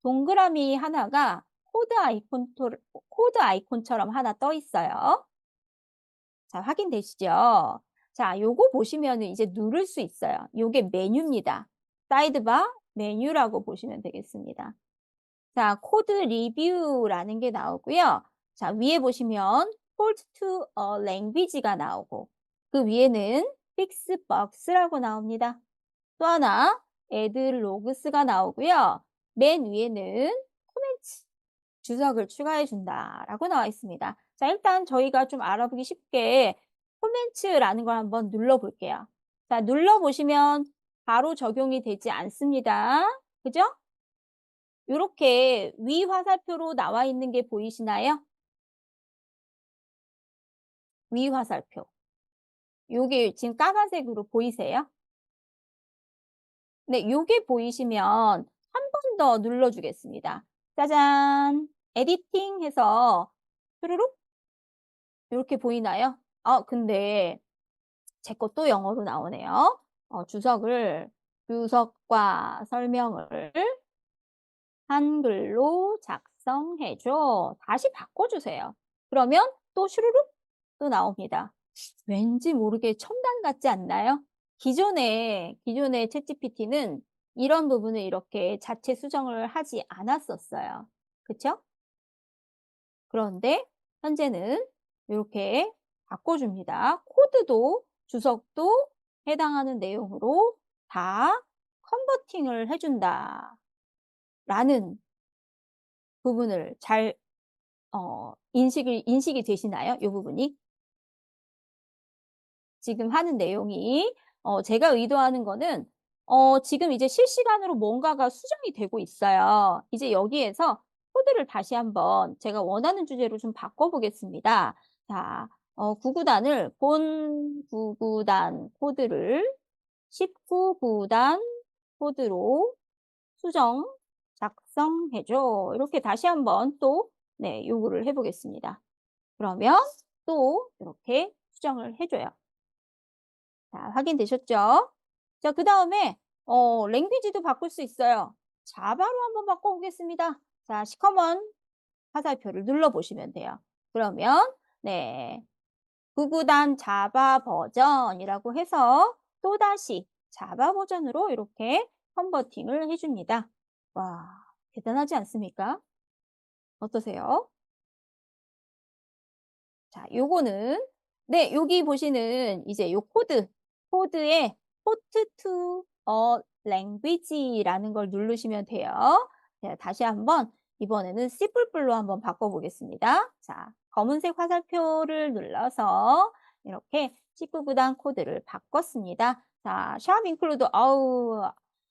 동그라미 하나가 코드 아이콘처럼 하나 떠 있어요. 자, 확인되시죠? 자, 요거 보시면은 이제 누를 수 있어요. 요게 메뉴입니다. 사이드바 메뉴라고 보시면 되겠습니다. 자, 코드 리뷰라는 게 나오고요. 자, 위에 보시면 Port to a Language가 나오고 그 위에는 Fix Bugs라고 나옵니다. 또 하나 Add Logs가 나오고요. 맨 위에는 코멘트 주석을 추가해 준다라고 나와 있습니다. 자, 일단 저희가 좀 알아보기 쉽게 코멘트라는 걸 한번 눌러 볼게요. 자, 눌러 보시면 바로 적용이 되지 않습니다. 그죠? 요렇게 위 화살표로 나와 있는 게 보이시나요? 위 화살표. 요게 지금 까만색으로 보이세요? 네, 요게 보이시면 한 번 더 눌러 주겠습니다. 짜잔. 에디팅 해서 쭈루룩 요렇게 보이나요? 근데 제 것도 영어로 나오네요. 주석과 설명을 한글로 작성해 줘. 다시 바꿔 주세요. 그러면 또 슈루룩 또 나옵니다. 왠지 모르게 첨단 같지 않나요? 기존의 챗GPT는 이런 부분을 이렇게 자체 수정을 하지 않았었어요. 그쵸? 그런데 현재는 요렇게 바꿔줍니다. 코드도 주석도 해당하는 내용으로 다 컨버팅을 해 준다라는 부분을 잘 인식이 되시나요? 요 부분이? 지금 하는 내용이 제가 의도하는 거는 지금 이제 실시간으로 뭔가가 수정이 되고 있어요. 이제 여기에서 코드를 다시 한번 제가 원하는 주제로 좀 바꿔 보겠습니다. 자, 구구단을 본 구구단 코드를 19 구단 코드로 수정 작성해 줘. 이렇게 다시 한번 또 네, 요구를 해 보겠습니다. 그러면 또 이렇게 수정을 해 줘요. 자, 확인되셨죠? 자, 그다음에 랭귀지도 바꿀 수 있어요. 자바로 한번 바꿔 보겠습니다. 자, 시커먼 화살표를 눌러 보시면 돼요. 그러면 네. 구구단 자바 버전이라고 해서 또다시 자바 버전으로 이렇게 컨버팅을 해 줍니다. 와, 대단하지 않습니까? 어떠세요? 자, 요거는 네, 여기 보시는 이제 요 코드에 port to a language라는 걸 누르시면 돼요. 자, 다시 한번 이번에는 C++로 한번 바꿔 보겠습니다. 자, 검은색 화살표를 눌러서 이렇게 19구단 코드를 바꿨습니다. 자, 샵 include 아우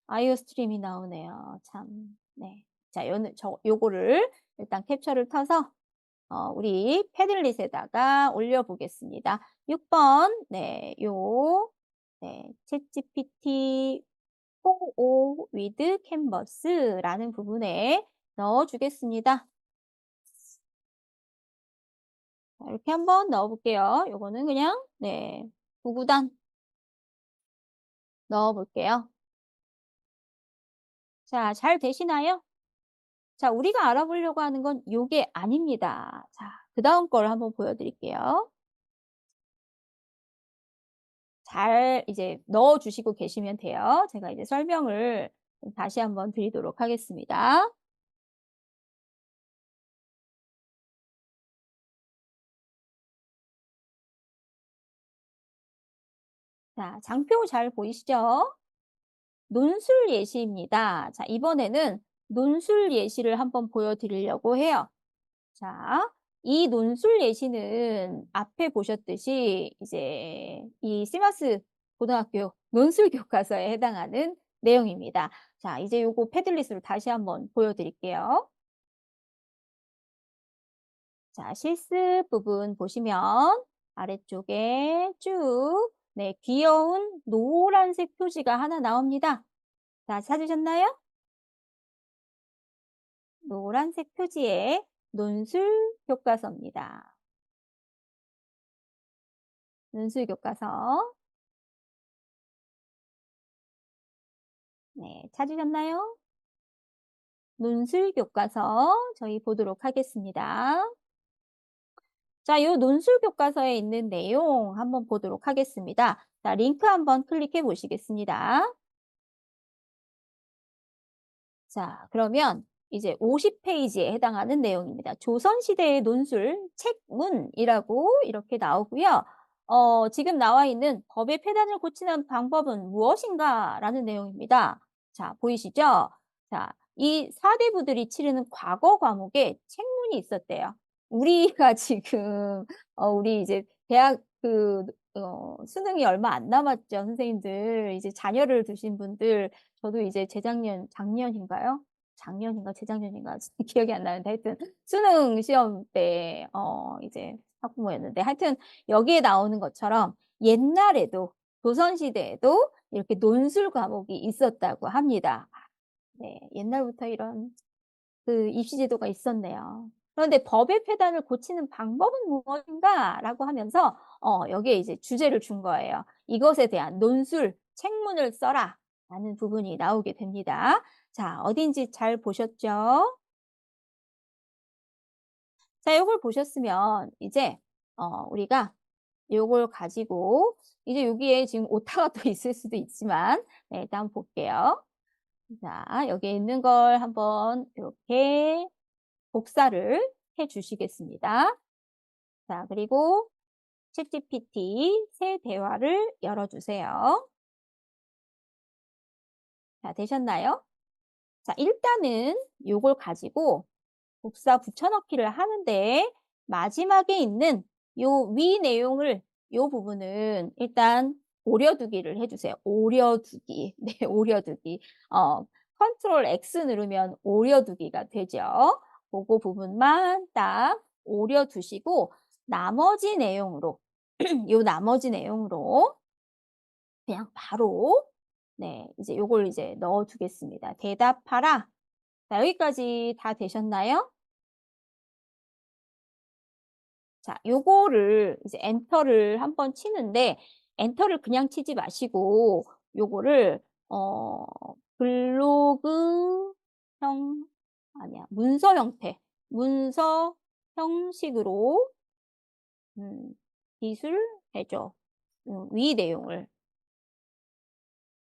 아이오 스트림이 나오네요. 참. 네. 자, 요거를 일단 캡처를 터서 우리 패들릿에다가 올려 보겠습니다. 6 번 네 네 챗GPT 4o with canvas라는 부분에 넣어 주겠습니다. 자, 이렇게 한번 넣어 볼게요. 요거는 그냥 네 구구단 넣어 볼게요. 자, 잘 되시나요? 자, 우리가 알아보려고 하는 건 요게 아닙니다. 자, 그다음 걸 한번 보여 드릴게요. 잘 이제 넣어 주시고 계시면 돼요. 제가 이제 설명을 다시 한번 드리도록 하겠습니다. 자, 장표 잘 보이시죠? 논술 예시입니다. 자, 이번에는 논술 예시를 한번 보여 드리려고 해요. 자, 이 논술 예시는 앞에 보셨듯이 이제 이 시마스 고등학교 논술 교과서에 해당하는 내용입니다. 자, 이제 요거 패들릿으로 다시 한번 보여 드릴게요. 자, 실습 부분 보시면 아래쪽에 쭉 네, 귀여운 노란색 표지가 하나 나옵니다. 자, 찾으셨나요? 노란색 표지에 논술 교과서입니다. 논술 교과서. 네, 찾으셨나요? 논술 교과서 저희 보도록 하겠습니다. 자, 요 논술 교과서에 있는 내용 한번 보도록 하겠습니다. 자, 링크 한번 클릭해 보시겠습니다. 자, 그러면 이제 50페이지에 해당하는 내용입니다. 조선시대의 논술 책문이라고 이렇게 나오고요. 지금 나와 있는 법의 폐단을 고치는 방법은 무엇인가? 라는 내용입니다. 자, 보이시죠? 자, 이 사대부들이 치르는 과거 과목에 책문이 있었대요. 우리가 지금, 우리 이제 대학 수능이 얼마 안 남았죠, 선생님들. 이제 자녀를 두신 분들, 저도 이제 작년인가요? 작년인가 재작년인가 기억이 안 나는데 하여튼 수능 시험 때 이제 학부모였는데 하여튼 여기에 나오는 것처럼 옛날에도 조선시대에도 이렇게 논술 과목이 있었다고 합니다. 네. 옛날부터 이런 그 입시 제도가 있었네요. 그런데 "법의 폐단을 고치는 방법은 무엇인가?"라고 하면서 여기에 이제 주제를 준 거예요. "이것에 대한 논술, 책문을 써라."라는 부분이 나오게 됩니다. 자, 어딘지 잘 보셨죠? 자, 요걸 보셨으면 이제 우리가 요걸 가지고 이제 여기에 지금 오타가 또 있을 수도 있지만 네, 일단 볼게요. 자, 여기에 있는 걸 한번 이렇게 복사를 해 주시겠습니다. 자, 그리고 챗GPT 새 대화를 열어 주세요. 자, 되셨나요? 자, 일단은 요걸 가지고 복사 붙여넣기를 하는데 마지막에 있는 요 위 내용을 요 부분은 일단 오려두기를 해 주세요. 오려두기. 네, 오려두기. 컨트롤 X 누르면 오려두기가 되죠. 고거 부분만 딱 오려두시고 나머지 내용으로 요 나머지 내용으로 그냥 바로 네, 이제 요걸 이제 넣어 두겠습니다. "대답하라." 자, 여기까지 다 되셨나요? 자, 요거를 이제 엔터를 한번 치는데 엔터를 그냥 치지 마시고 요거를 어 블로그 형 아니야. 문서 형태, 문서 형식으로 기술해 줘. 위 내용을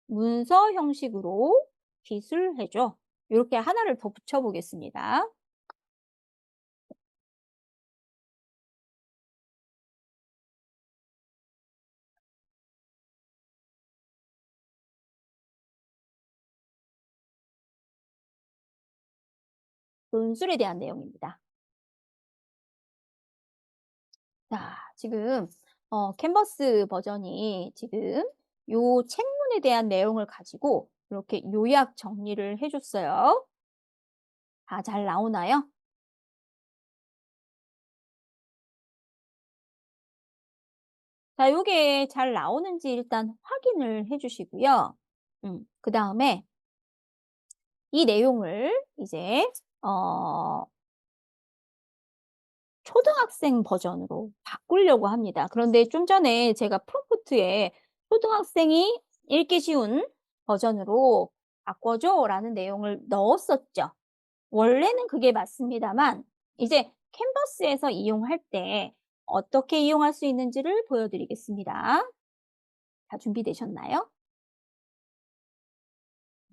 문서 형식으로 기술해 줘. 요렇게 하나를 더 붙여 보겠습니다. 논술에 대한 내용입니다. 자, 지금 캔버스 버전이 지금 요 책문에 대한 내용을 가지고 이렇게 요약 정리를 해 줬어요. 다 잘 나오나요? 자, 요게 잘 나오는지 일단 확인을 해 주시고요. 그다음에 이 내용을 이제 어 초등학생 버전으로 바꾸려고 합니다. 그런데 좀 전에 제가 프롬프트에 "초등학생이 읽기 쉬운 버전으로 바꿔 줘."라는 내용을 넣었었죠. 원래는 그게 맞습니다만 이제 캔버스에서 이용할 때 어떻게 이용할 수 있는지를 보여 드리겠습니다. 다 준비되셨나요?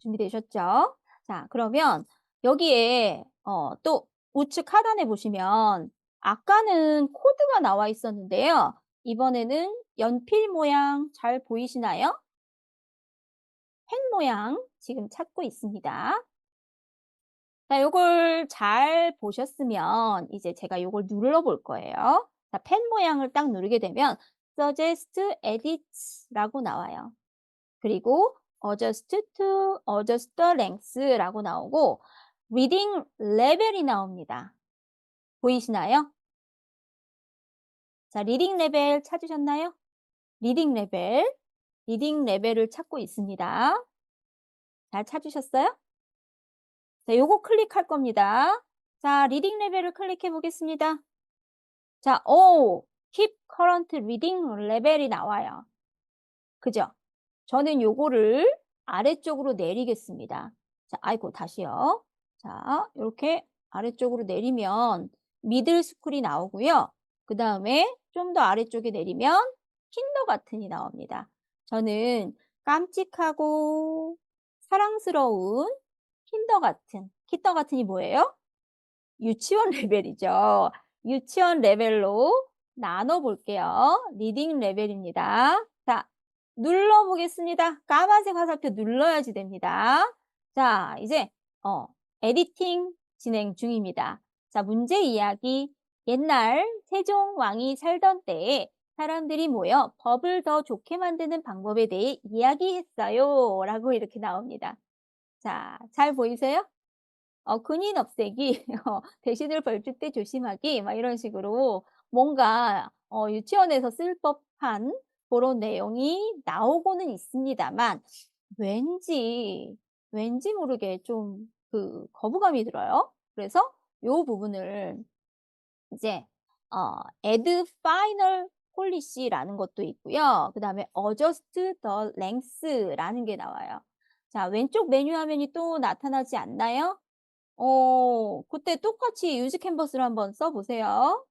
준비되셨죠? 자, 그러면 여기에 또 우측 하단에 보시면 아까는 코드가 나와 있었는데요. 이번에는 연필 모양 잘 보이시나요? 펜 모양 지금 찾고 있습니다. 자, 요걸 잘 보셨으면 이제 제가 요걸 눌러 볼 거예요. 자, 펜 모양을 딱 누르게 되면 suggest edits라고 나와요. 그리고 adjust the length라고 나오고 reading level이 나옵니다. 보이시나요? 자, 리딩 레벨 찾으셨나요? 리딩 레벨, 리딩 레벨을 찾고 있습니다. 잘 찾으셨어요? 자, 요거 클릭할 겁니다. 자, 리딩 레벨을 클릭해 보겠습니다. 자, keep current reading level이 나와요. 그죠? 저는 요거를 아래쪽으로 내리겠습니다. 자, 아이고, 다시요. 자, 요렇게 아래쪽으로 내리면 미들 스쿨이 나오고요. 그다음에 좀 더 아래쪽에 내리면 킨더가튼이 나옵니다. 저는 깜찍하고 사랑스러운 킨더가튼이 뭐예요? 유치원 레벨이죠. 유치원 레벨로 나눠 볼게요. 리딩 레벨입니다. 자, 눌러 보겠습니다. 까만색 화살표 눌러야지 됩니다. 자, 이제 에디팅 진행 중입니다. 자, 문제 이야기. 옛날 세종 왕이 살던 때에 사람들이 모여 법을 더 좋게 만드는 방법에 대해 이야기했어요. 라고 이렇게 나옵니다. 자, 잘 보이세요? 근인 없애기, 대신을 벌줄 때 조심하기, 막 이런 식으로 뭔가 유치원에서 쓸 법한 고런 내용이 나오고는 있습니다만 왠지, 왠지 모르게 좀 그 거부감이 들어요. 그래서 요 부분을 이제 add final policy라는 것도 있고요. 그다음에 adjust the length라는 게 나와요. 자, 왼쪽 메뉴 화면이 또 나타나지 않나요? 그때 똑같이 use canvas를 한번 써 보세요.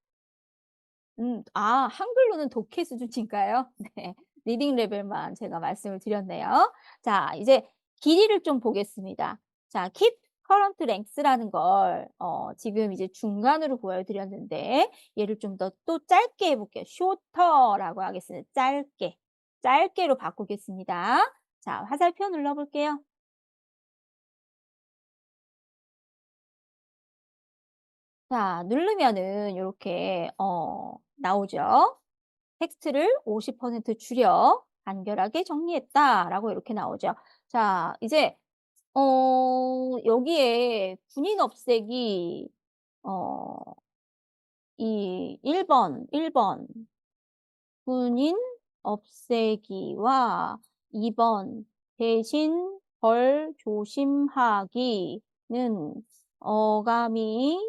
한글로는 독해 수준인가요? 네. 리딩 레벨만 제가 말씀을 드렸네요. 자, 이제 길이를 좀 보겠습니다. 자, keep current length라는 걸 지금 이제 중간으로 보여 드렸는데 얘를 좀 더 또 짧게 해 볼게요. shorter라고 하겠습니다. 짧게. 짧게로 바꾸겠습니다. 자, 화살표 눌러 볼게요. 자, 누르면은 요렇게 나오죠. 텍스트를 50% 줄여 간결하게 정리했다라고 이렇게 나오죠. 자, 이제 여기에 군인 없애기 어 이 1번 군인 없애기와 2번 대신 벌 조심하기는 어감이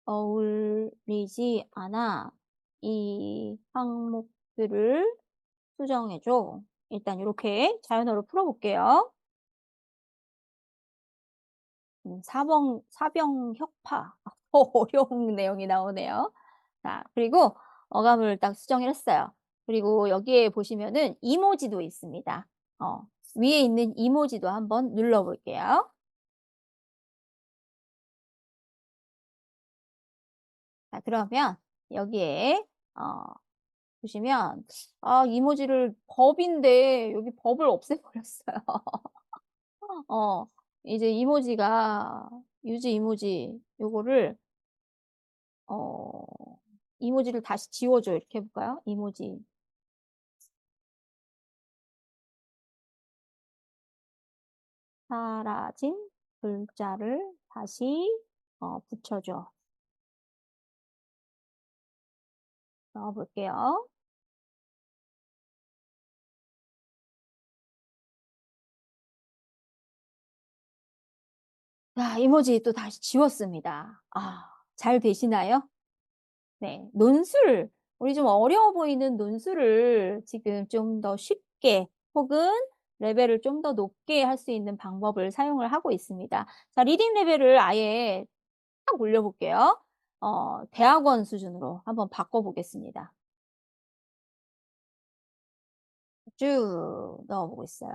어울리지 않아 이 항목들을 수정해 줘. 일단 요렇게 자연어로 풀어 볼게요. 사병 혁파. 어려운 내용이 나오네요. 자, 그리고 어감을 딱 수정을 했어요. 그리고 여기에 보시면은 이모지도 있습니다. 어 위에 있는 이모지도 한번 눌러 볼게요. 자, 그러면 여기에 어 보시면 이모지를 법인데 여기 법을 없애 버렸어요. 어 이제 이모지가 유즈 이모지 요거를 어 이모지를 다시 지워 줘. 이렇게 해 볼까요? 이모지 사라진 글자를 다시 붙여 줘. 넣어 볼게요. 자, 이모지 또 다시 지웠습니다. 잘 되시나요? 네. 논술, 우리 좀 어려워 보이는 논술을 지금 좀 더 쉽게 혹은 레벨을 좀 더 높게 할 수 있는 방법을 사용을 하고 있습니다. 자, 리딩 레벨을 아예 딱 올려 볼게요. 대학원 수준으로 한번 바꿔 보겠습니다. 쭉 넣어 보고 있어요.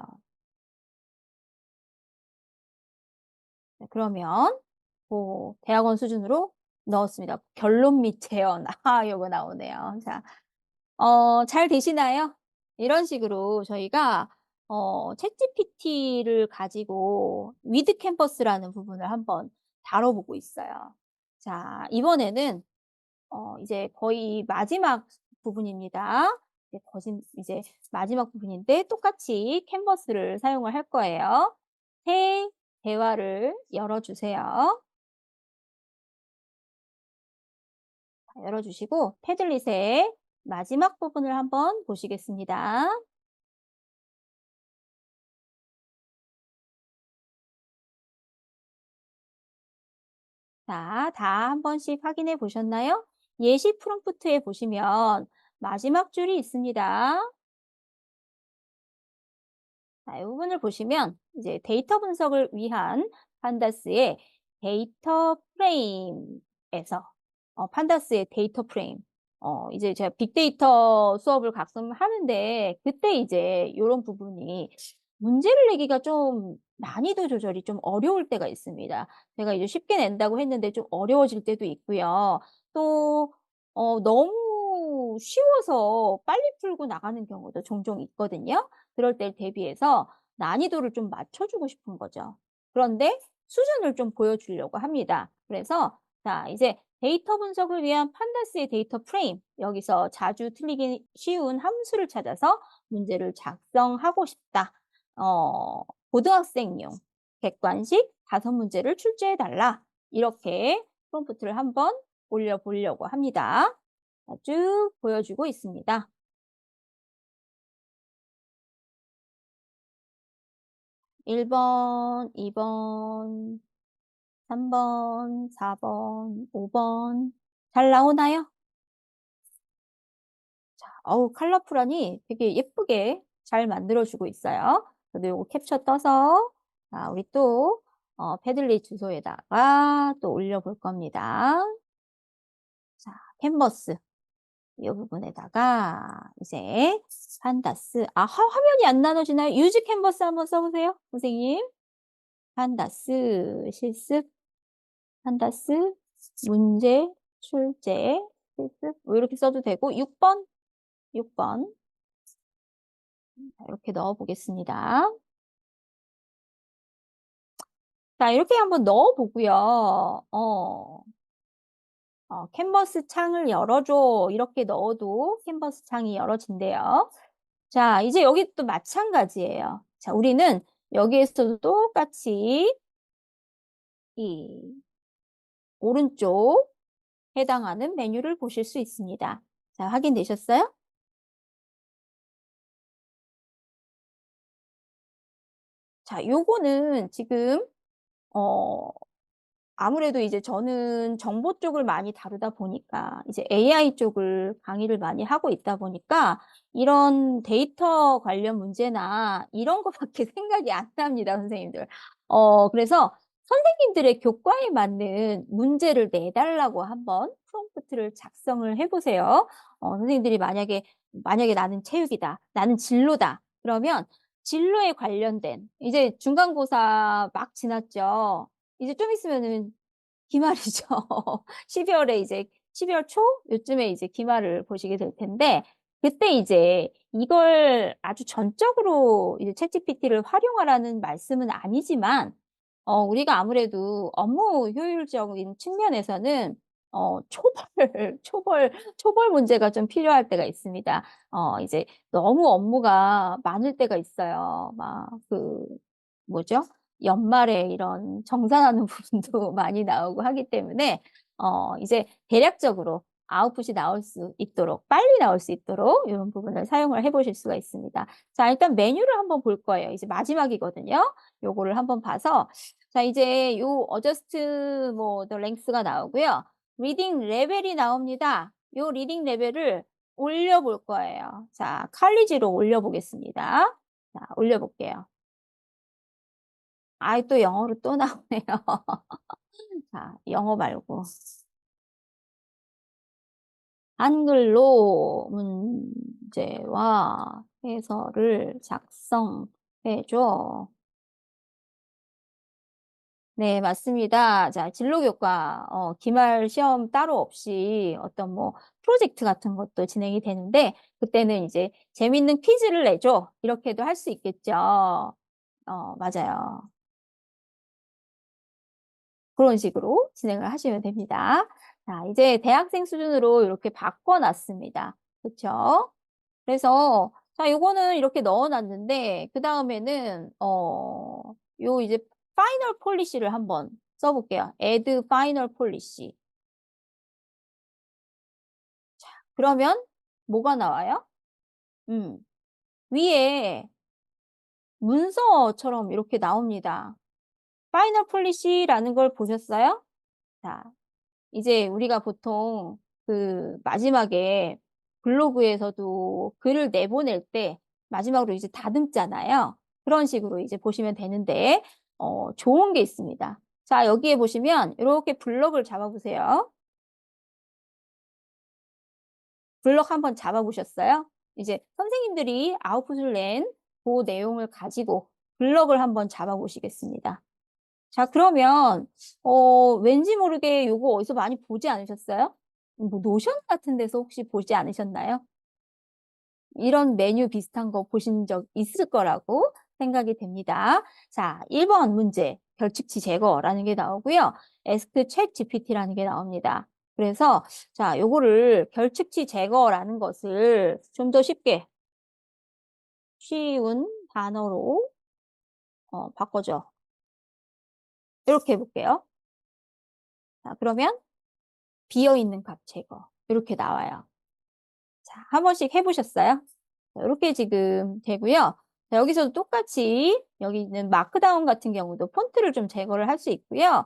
네, 그러면 대학원 수준으로 넣었습니다. 결론 및 재현. 요거 나오네요. 자, 잘 되시나요? 이런 식으로 저희가 챗GPT를 가지고 위드 캠퍼스라는 부분을 한번 다뤄보고 있어요. 자, 이번에는 이제 거의 마지막 부분입니다. 이제 마지막 부분인데 똑같이 캔버스를 사용을 할 거예요. 새 대화를 열어 주세요. 열어 주시고 패들릿의 마지막 부분을 한번 보시겠습니다. 자, 다 한 번씩 확인해 보셨나요? 예시 프롬프트에 보시면 마지막 줄이 있습니다. 자, 이 부분을 보시면 이제 데이터 분석을 위한 판다스의 데이터 프레임에서 판다스의 데이터 프레임 이제 제가 빅데이터 수업을 가끔 하는데 그때 이제 이런 부분이 문제를 내기가 좀 난이도 조절이 좀 어려울 때가 있습니다. 제가 이제 쉽게 낸다고 했는데 좀 어려워질 때도 있고요. 또 너무 쉬워서 빨리 풀고 나가는 경우도 종종 있거든요. 그럴 때 대비해서 난이도를 좀 맞춰주고 싶은 거죠. 그런데 수준을 좀 보여주려고 합니다. 그래서 자, 이제 데이터 분석을 위한 판다스의 데이터 프레임, 여기서 자주 틀리기 쉬운 함수를 찾아서 문제를 작성하고 싶다. 어, 고등학생용 객관식 5문제를 출제해 달라. 이렇게 프롬프트를 한번 올려보려고 합니다. 쭉 보여주고 있습니다. 1번, 2번, 3번, 4번, 5번. 잘 나오나요? 자, 어우, 컬러풀하니 되게 예쁘게 잘 만들어주고 있어요. 저도 요거 캡처 떠서, 자, 우리 또, 패들리 주소에다가 또 올려볼 겁니다. 자, 캔버스. 이 부분에다가 이제 판다스. 아, 화면이 안 나눠지나요? 유즈 캔버스 한번 써보세요, 선생님. 판다스, 실습, 판다스, 문제, 출제, 실습. 뭐 이렇게 써도 되고, 6번, 6번. 이렇게 넣어 보겠습니다. 자, 이렇게 한번 넣어 보고요. 캔버스 창을 열어줘. 이렇게 넣어도 캔버스 창이 열어진대요. 자, 이제 여기 또 마찬가지예요. 자, 우리는 여기에서도 똑같이 이 오른쪽 해당하는 메뉴를 보실 수 있습니다. 자, 확인되셨어요? 자, 요거는 지금 어, 아무래도 이제 저는 정보 쪽을 많이 다루다 보니까 이제 AI 쪽을 강의를 많이 하고 있다 보니까 이런 데이터 관련 문제나 이런 것밖에 생각이 안 납니다, 선생님들. 그래서 선생님들의 교과에 맞는 문제를 내달라고 한번 프롬프트를 작성을 해보세요. 선생님들이 만약에 나는 체육이다, 나는 진로다. 그러면 진로에 관련된 이제 중간고사 막 지났죠. 이제 좀 있으면은 기말이죠. 12월에 이제 12월 초 요쯤에 이제 기말을 보시게 될 텐데 그때 이제 이걸 아주 전적으로 이제 챗GPT를 활용하라는 말씀은 아니지만 우리가 아무래도 업무 효율적인 측면에서는 초벌 초벌 문제가 좀 필요할 때가 있습니다. 이제 너무 업무가 많을 때가 있어요. 막 그 뭐죠? 연말에 이런 정산하는 부분도 많이 나오고 하기 때문에 이제 대략적으로 아웃풋이 나올 수 있도록 빨리 나올 수 있도록 이런 부분을 사용을 해보실 수가 있습니다. 자, 일단 메뉴를 한번 볼 거예요. 이제 마지막이거든요. 요거를 한번 봐서 자, 이제 요 어저스트 뭐 더 랭스가 나오고요. 리딩 레벨이 나옵니다. 요 리딩 레벨을 올려볼 거예요. 자, 칼리지로 올려보겠습니다. 자, 올려볼게요. 아이, 또 영어로 또 나오네요. 자, 영어 말고. 한글로 문제와 해설을 작성해줘. 네, 맞습니다. 자, 진로교과, 기말 시험 따로 없이 어떤 뭐 프로젝트 같은 것도 진행이 되는데, 그때는 이제 재밌는 퀴즈를 내줘. 이렇게도 할 수 있겠죠. 맞아요. 그런 식으로 진행을 하시면 됩니다. 자, 이제 대학생 수준으로 이렇게 바꿔놨습니다. 그쵸? 그래서, 자, 요거는 이렇게 넣어놨는데, 그 다음에는, 요 이제 파이널 폴리시를 한번 써볼게요. add final policy. 그러면 뭐가 나와요? 음, 위에 문서처럼 이렇게 나옵니다. 파이널 폴리시라는 걸 보셨어요? 자, 이제 우리가 보통 그 마지막에 블로그에서도 글을 내보낼 때 마지막으로 이제 다듬잖아요. 그런 식으로 이제 보시면 되는데, 좋은 게 있습니다. 자, 여기에 보시면 이렇게 블럭을 잡아보세요. 블럭 한번 잡아보셨어요? 이제 선생님들이 아웃풋을 낸 그 내용을 가지고 블럭을 한번 잡아보시겠습니다. 자, 그러면, 왠지 모르게 요거 어디서 많이 보지 않으셨어요? 뭐, 노션 같은 데서 혹시 보지 않으셨나요? 이런 메뉴 비슷한 거 보신 적 있을 거라고 생각이 됩니다. 자, 1번 문제, 결측치 제거라는 게 나오고요. Ask ChatGPT라는 게 나옵니다. 그래서, 자, 요거를 결측치 제거라는 것을 좀 더 쉽게, 쉬운 단어로, 바꿔줘. 이렇게 해볼게요. 자, 그러면, 비어있는 값 제거. 이렇게 나와요. 자, 한 번씩 해보셨어요? 이렇게 지금 되고요. 자, 여기서도 똑같이 여기 있는 마크다운 같은 경우도 폰트를 좀 제거를 할 수 있고요.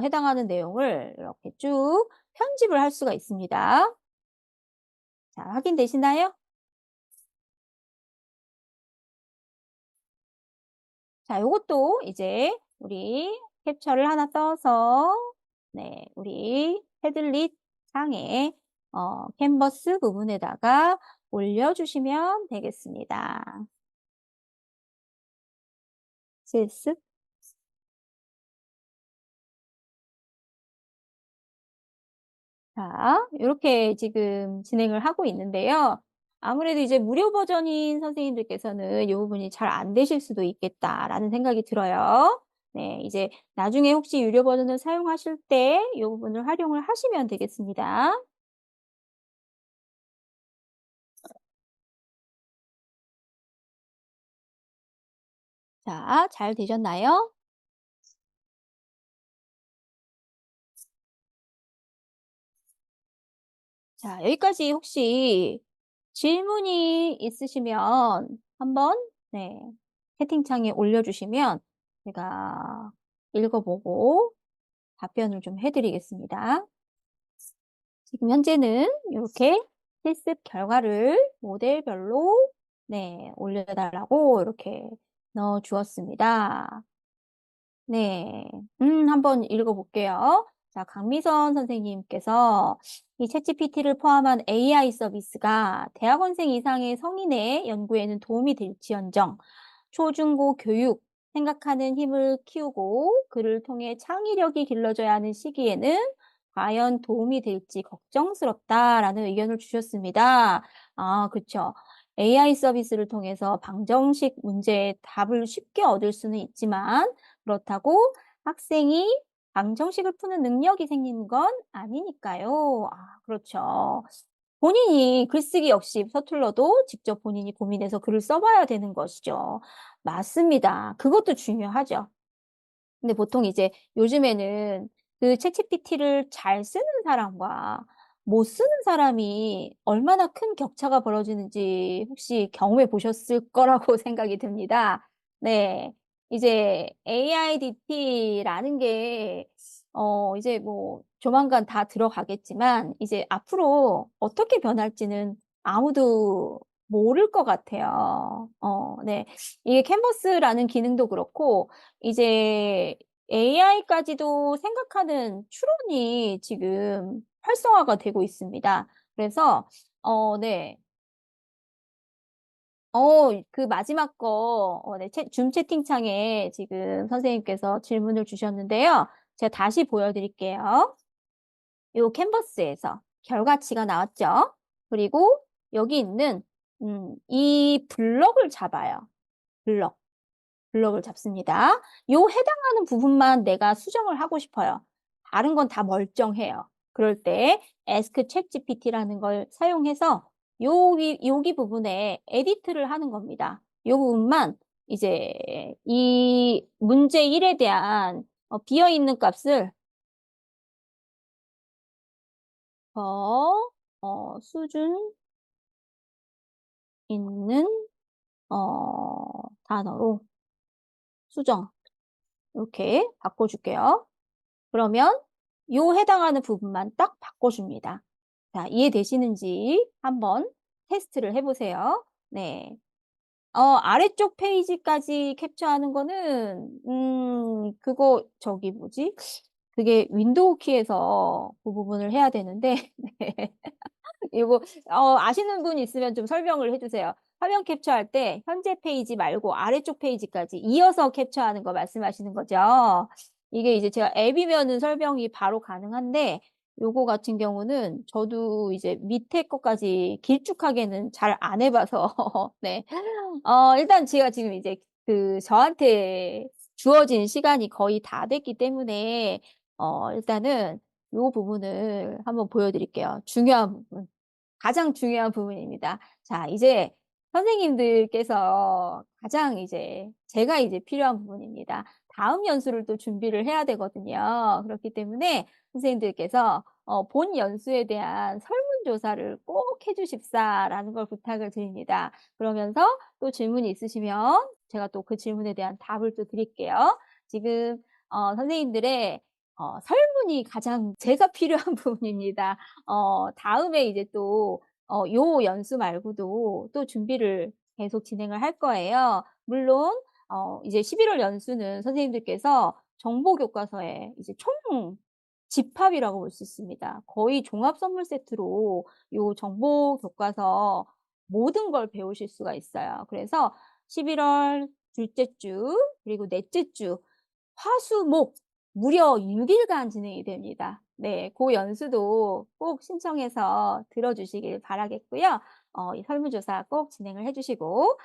해당하는 내용을 이렇게 쭉 편집을 할 수가 있습니다. 자, 확인되시나요? 자, 요것도 이제 우리 캡처를 하나 떠서 네, 우리 헤들릿 창에 캔버스 부분에다가 올려주시면 되겠습니다. 실습. 자, 이렇게 지금 진행을 하고 있는데요. 아무래도 이제 무료 버전인 선생님들께서는 이 부분이 잘 안 되실 수도 있겠다라는 생각이 들어요. 네, 이제 나중에 혹시 유료 버전을 사용하실 때 이 부분을 활용을 하시면 되겠습니다. 자, 잘 되셨나요? 자, 여기까지 혹시 질문이 있으시면 한번 네, 채팅창에 올려주시면 제가 읽어보고 답변을 좀 해드리겠습니다. 지금 현재는 이렇게 실습 결과를 모델별로 네, 올려달라고 이렇게 넣어 주었습니다. 네. 한번 읽어볼게요. 자, 강미선 선생님께서 이 챗GPT를 포함한 AI 서비스가 대학원생 이상의 성인의 연구에는 도움이 될지언정 초중고 교육, 생각하는 힘을 키우고 그를 통해 창의력이 길러져야 하는 시기에는 과연 도움이 될지 걱정스럽다라는 의견을 주셨습니다. 아, 그쵸. AI 서비스를 통해서 방정식 문제의 답을 쉽게 얻을 수는 있지만 그렇다고 학생이 방정식을 푸는 능력이 생기는 건 아니니까요. 아, 그렇죠. 본인이 글쓰기 역시 서툴러도 직접 본인이 고민해서 글을 써봐야 되는 것이죠. 맞습니다. 그것도 중요하죠. 근데 보통 이제 요즘에는 그 챗GPT를 잘 쓰는 사람과 못 쓰는 사람이 얼마나 큰 격차가 벌어지는지 혹시 경험해 보셨을 거라고 생각이 듭니다. 네. 이제 AIDT라는 게, 이제 뭐 조만간 다 들어가겠지만, 이제 앞으로 어떻게 변할지는 아무도 모를 것 같아요. 네. 이게 캔버스라는 기능도 그렇고, 이제 AI까지도 생각하는 추론이 지금 활성화가 되고 있습니다. 그래서, 네. 그 마지막 거, 네, 줌 채팅창에 지금 선생님께서 질문을 주셨는데요. 제가 다시 보여드릴게요. 요 캔버스에서 결과치가 나왔죠. 그리고 여기 있는, 이 블럭을 잡아요. 블럭. 블럭을 잡습니다. 요 해당하는 부분만 내가 수정을 하고 싶어요. 다른 건 다 멀쩡해요. 그럴 때 Ask ChatGPT라는 걸 사용해서 여기 부분에 에디트를 하는 겁니다. 요 부분만 이제 이 문제 1에 대한 비어있는 값을 더 수준 있는 단어로 수정 이렇게 바꿔줄게요. 그러면 요 해당하는 부분만 딱 바꿔줍니다. 자, 이해되시는지 한번 테스트를 해보세요. 네. 아래쪽 페이지까지 캡처하는 거는, 그거, 저기 뭐지? 그게 윈도우 키에서 그 부분을 해야 되는데, 네. 이거 아시는 분 있으면 좀 설명을 해주세요. 화면 캡처할 때 현재 페이지 말고 아래쪽 페이지까지 이어서 캡처하는 거 말씀하시는 거죠. 이게 이제 제가 앱이면은 설명이 바로 가능한데 요거 같은 경우는 저도 이제 밑에 것까지 길쭉하게는 잘 안 해봐서 네. 일단 제가 지금 이제 그 저한테 주어진 시간이 거의 다 됐기 때문에 일단은 요 부분을 한번 보여드릴게요. 중요한 부분. 가장 중요한 부분입니다. 자, 이제 선생님들께서 가장 이제 제가 이제 필요한 부분입니다. 다음 연수를 또 준비를 해야 되거든요. 그렇기 때문에 선생님들께서 본 연수에 대한 설문 설문조사를 꼭 해 주십사."라는 걸 부탁을 드립니다. 그러면서 또 질문이 있으시면 제가 또 그 질문에 대한 답을 또 드릴게요. 지금 선생님들의 설문이 가장 제가 필요한 부분입니다. 다음에 이제 또 요 연수 말고도 또 준비를 계속 진행을 할 거예요. 물론 이제 11월 연수는 선생님들께서 정보 교과서에 이제 총 집합이라고 볼 수 있습니다. 거의 종합 선물 세트로 요 정보 교과서 모든 걸 배우실 수가 있어요. 그래서 11월 둘째 주 그리고 넷째 주 화, 수, 목 무려 6 일간 진행이 됩니다. 네. 고 연수도 꼭 신청해서 들어 주시길 바라겠고요. 이 설문조사 꼭 진행을 해 주시고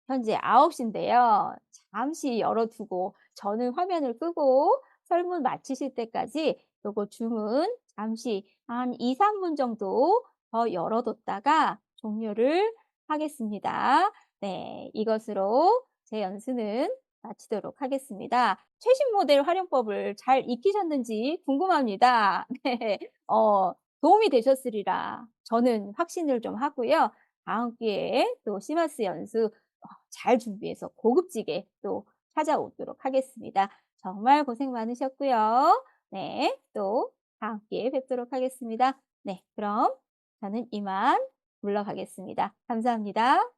현재 9시 인데요. 잠시 열어 두고 저는 화면을 끄고 설문 마치실 때까지 요거 주문 잠시 한 2-3분 정도 더 열어 뒀다가 종료를 하겠습니다. 네. 이것으로 제 연수는 마치도록 하겠습니다. 최신 모델 활용법을 잘 익히셨는지 궁금합니다. 네. 도움이 되셨으리라 저는 확신을 좀 하고요. 다음 기회에 또 시마스 연수 잘 준비해서 고급지게 또 찾아오도록 하겠습니다. 정말 고생 많으셨고요. 네. 또 다음 기회에 뵙도록 하겠습니다. 네. 그럼 저는 이만 물러가겠습니다. 감사합니다.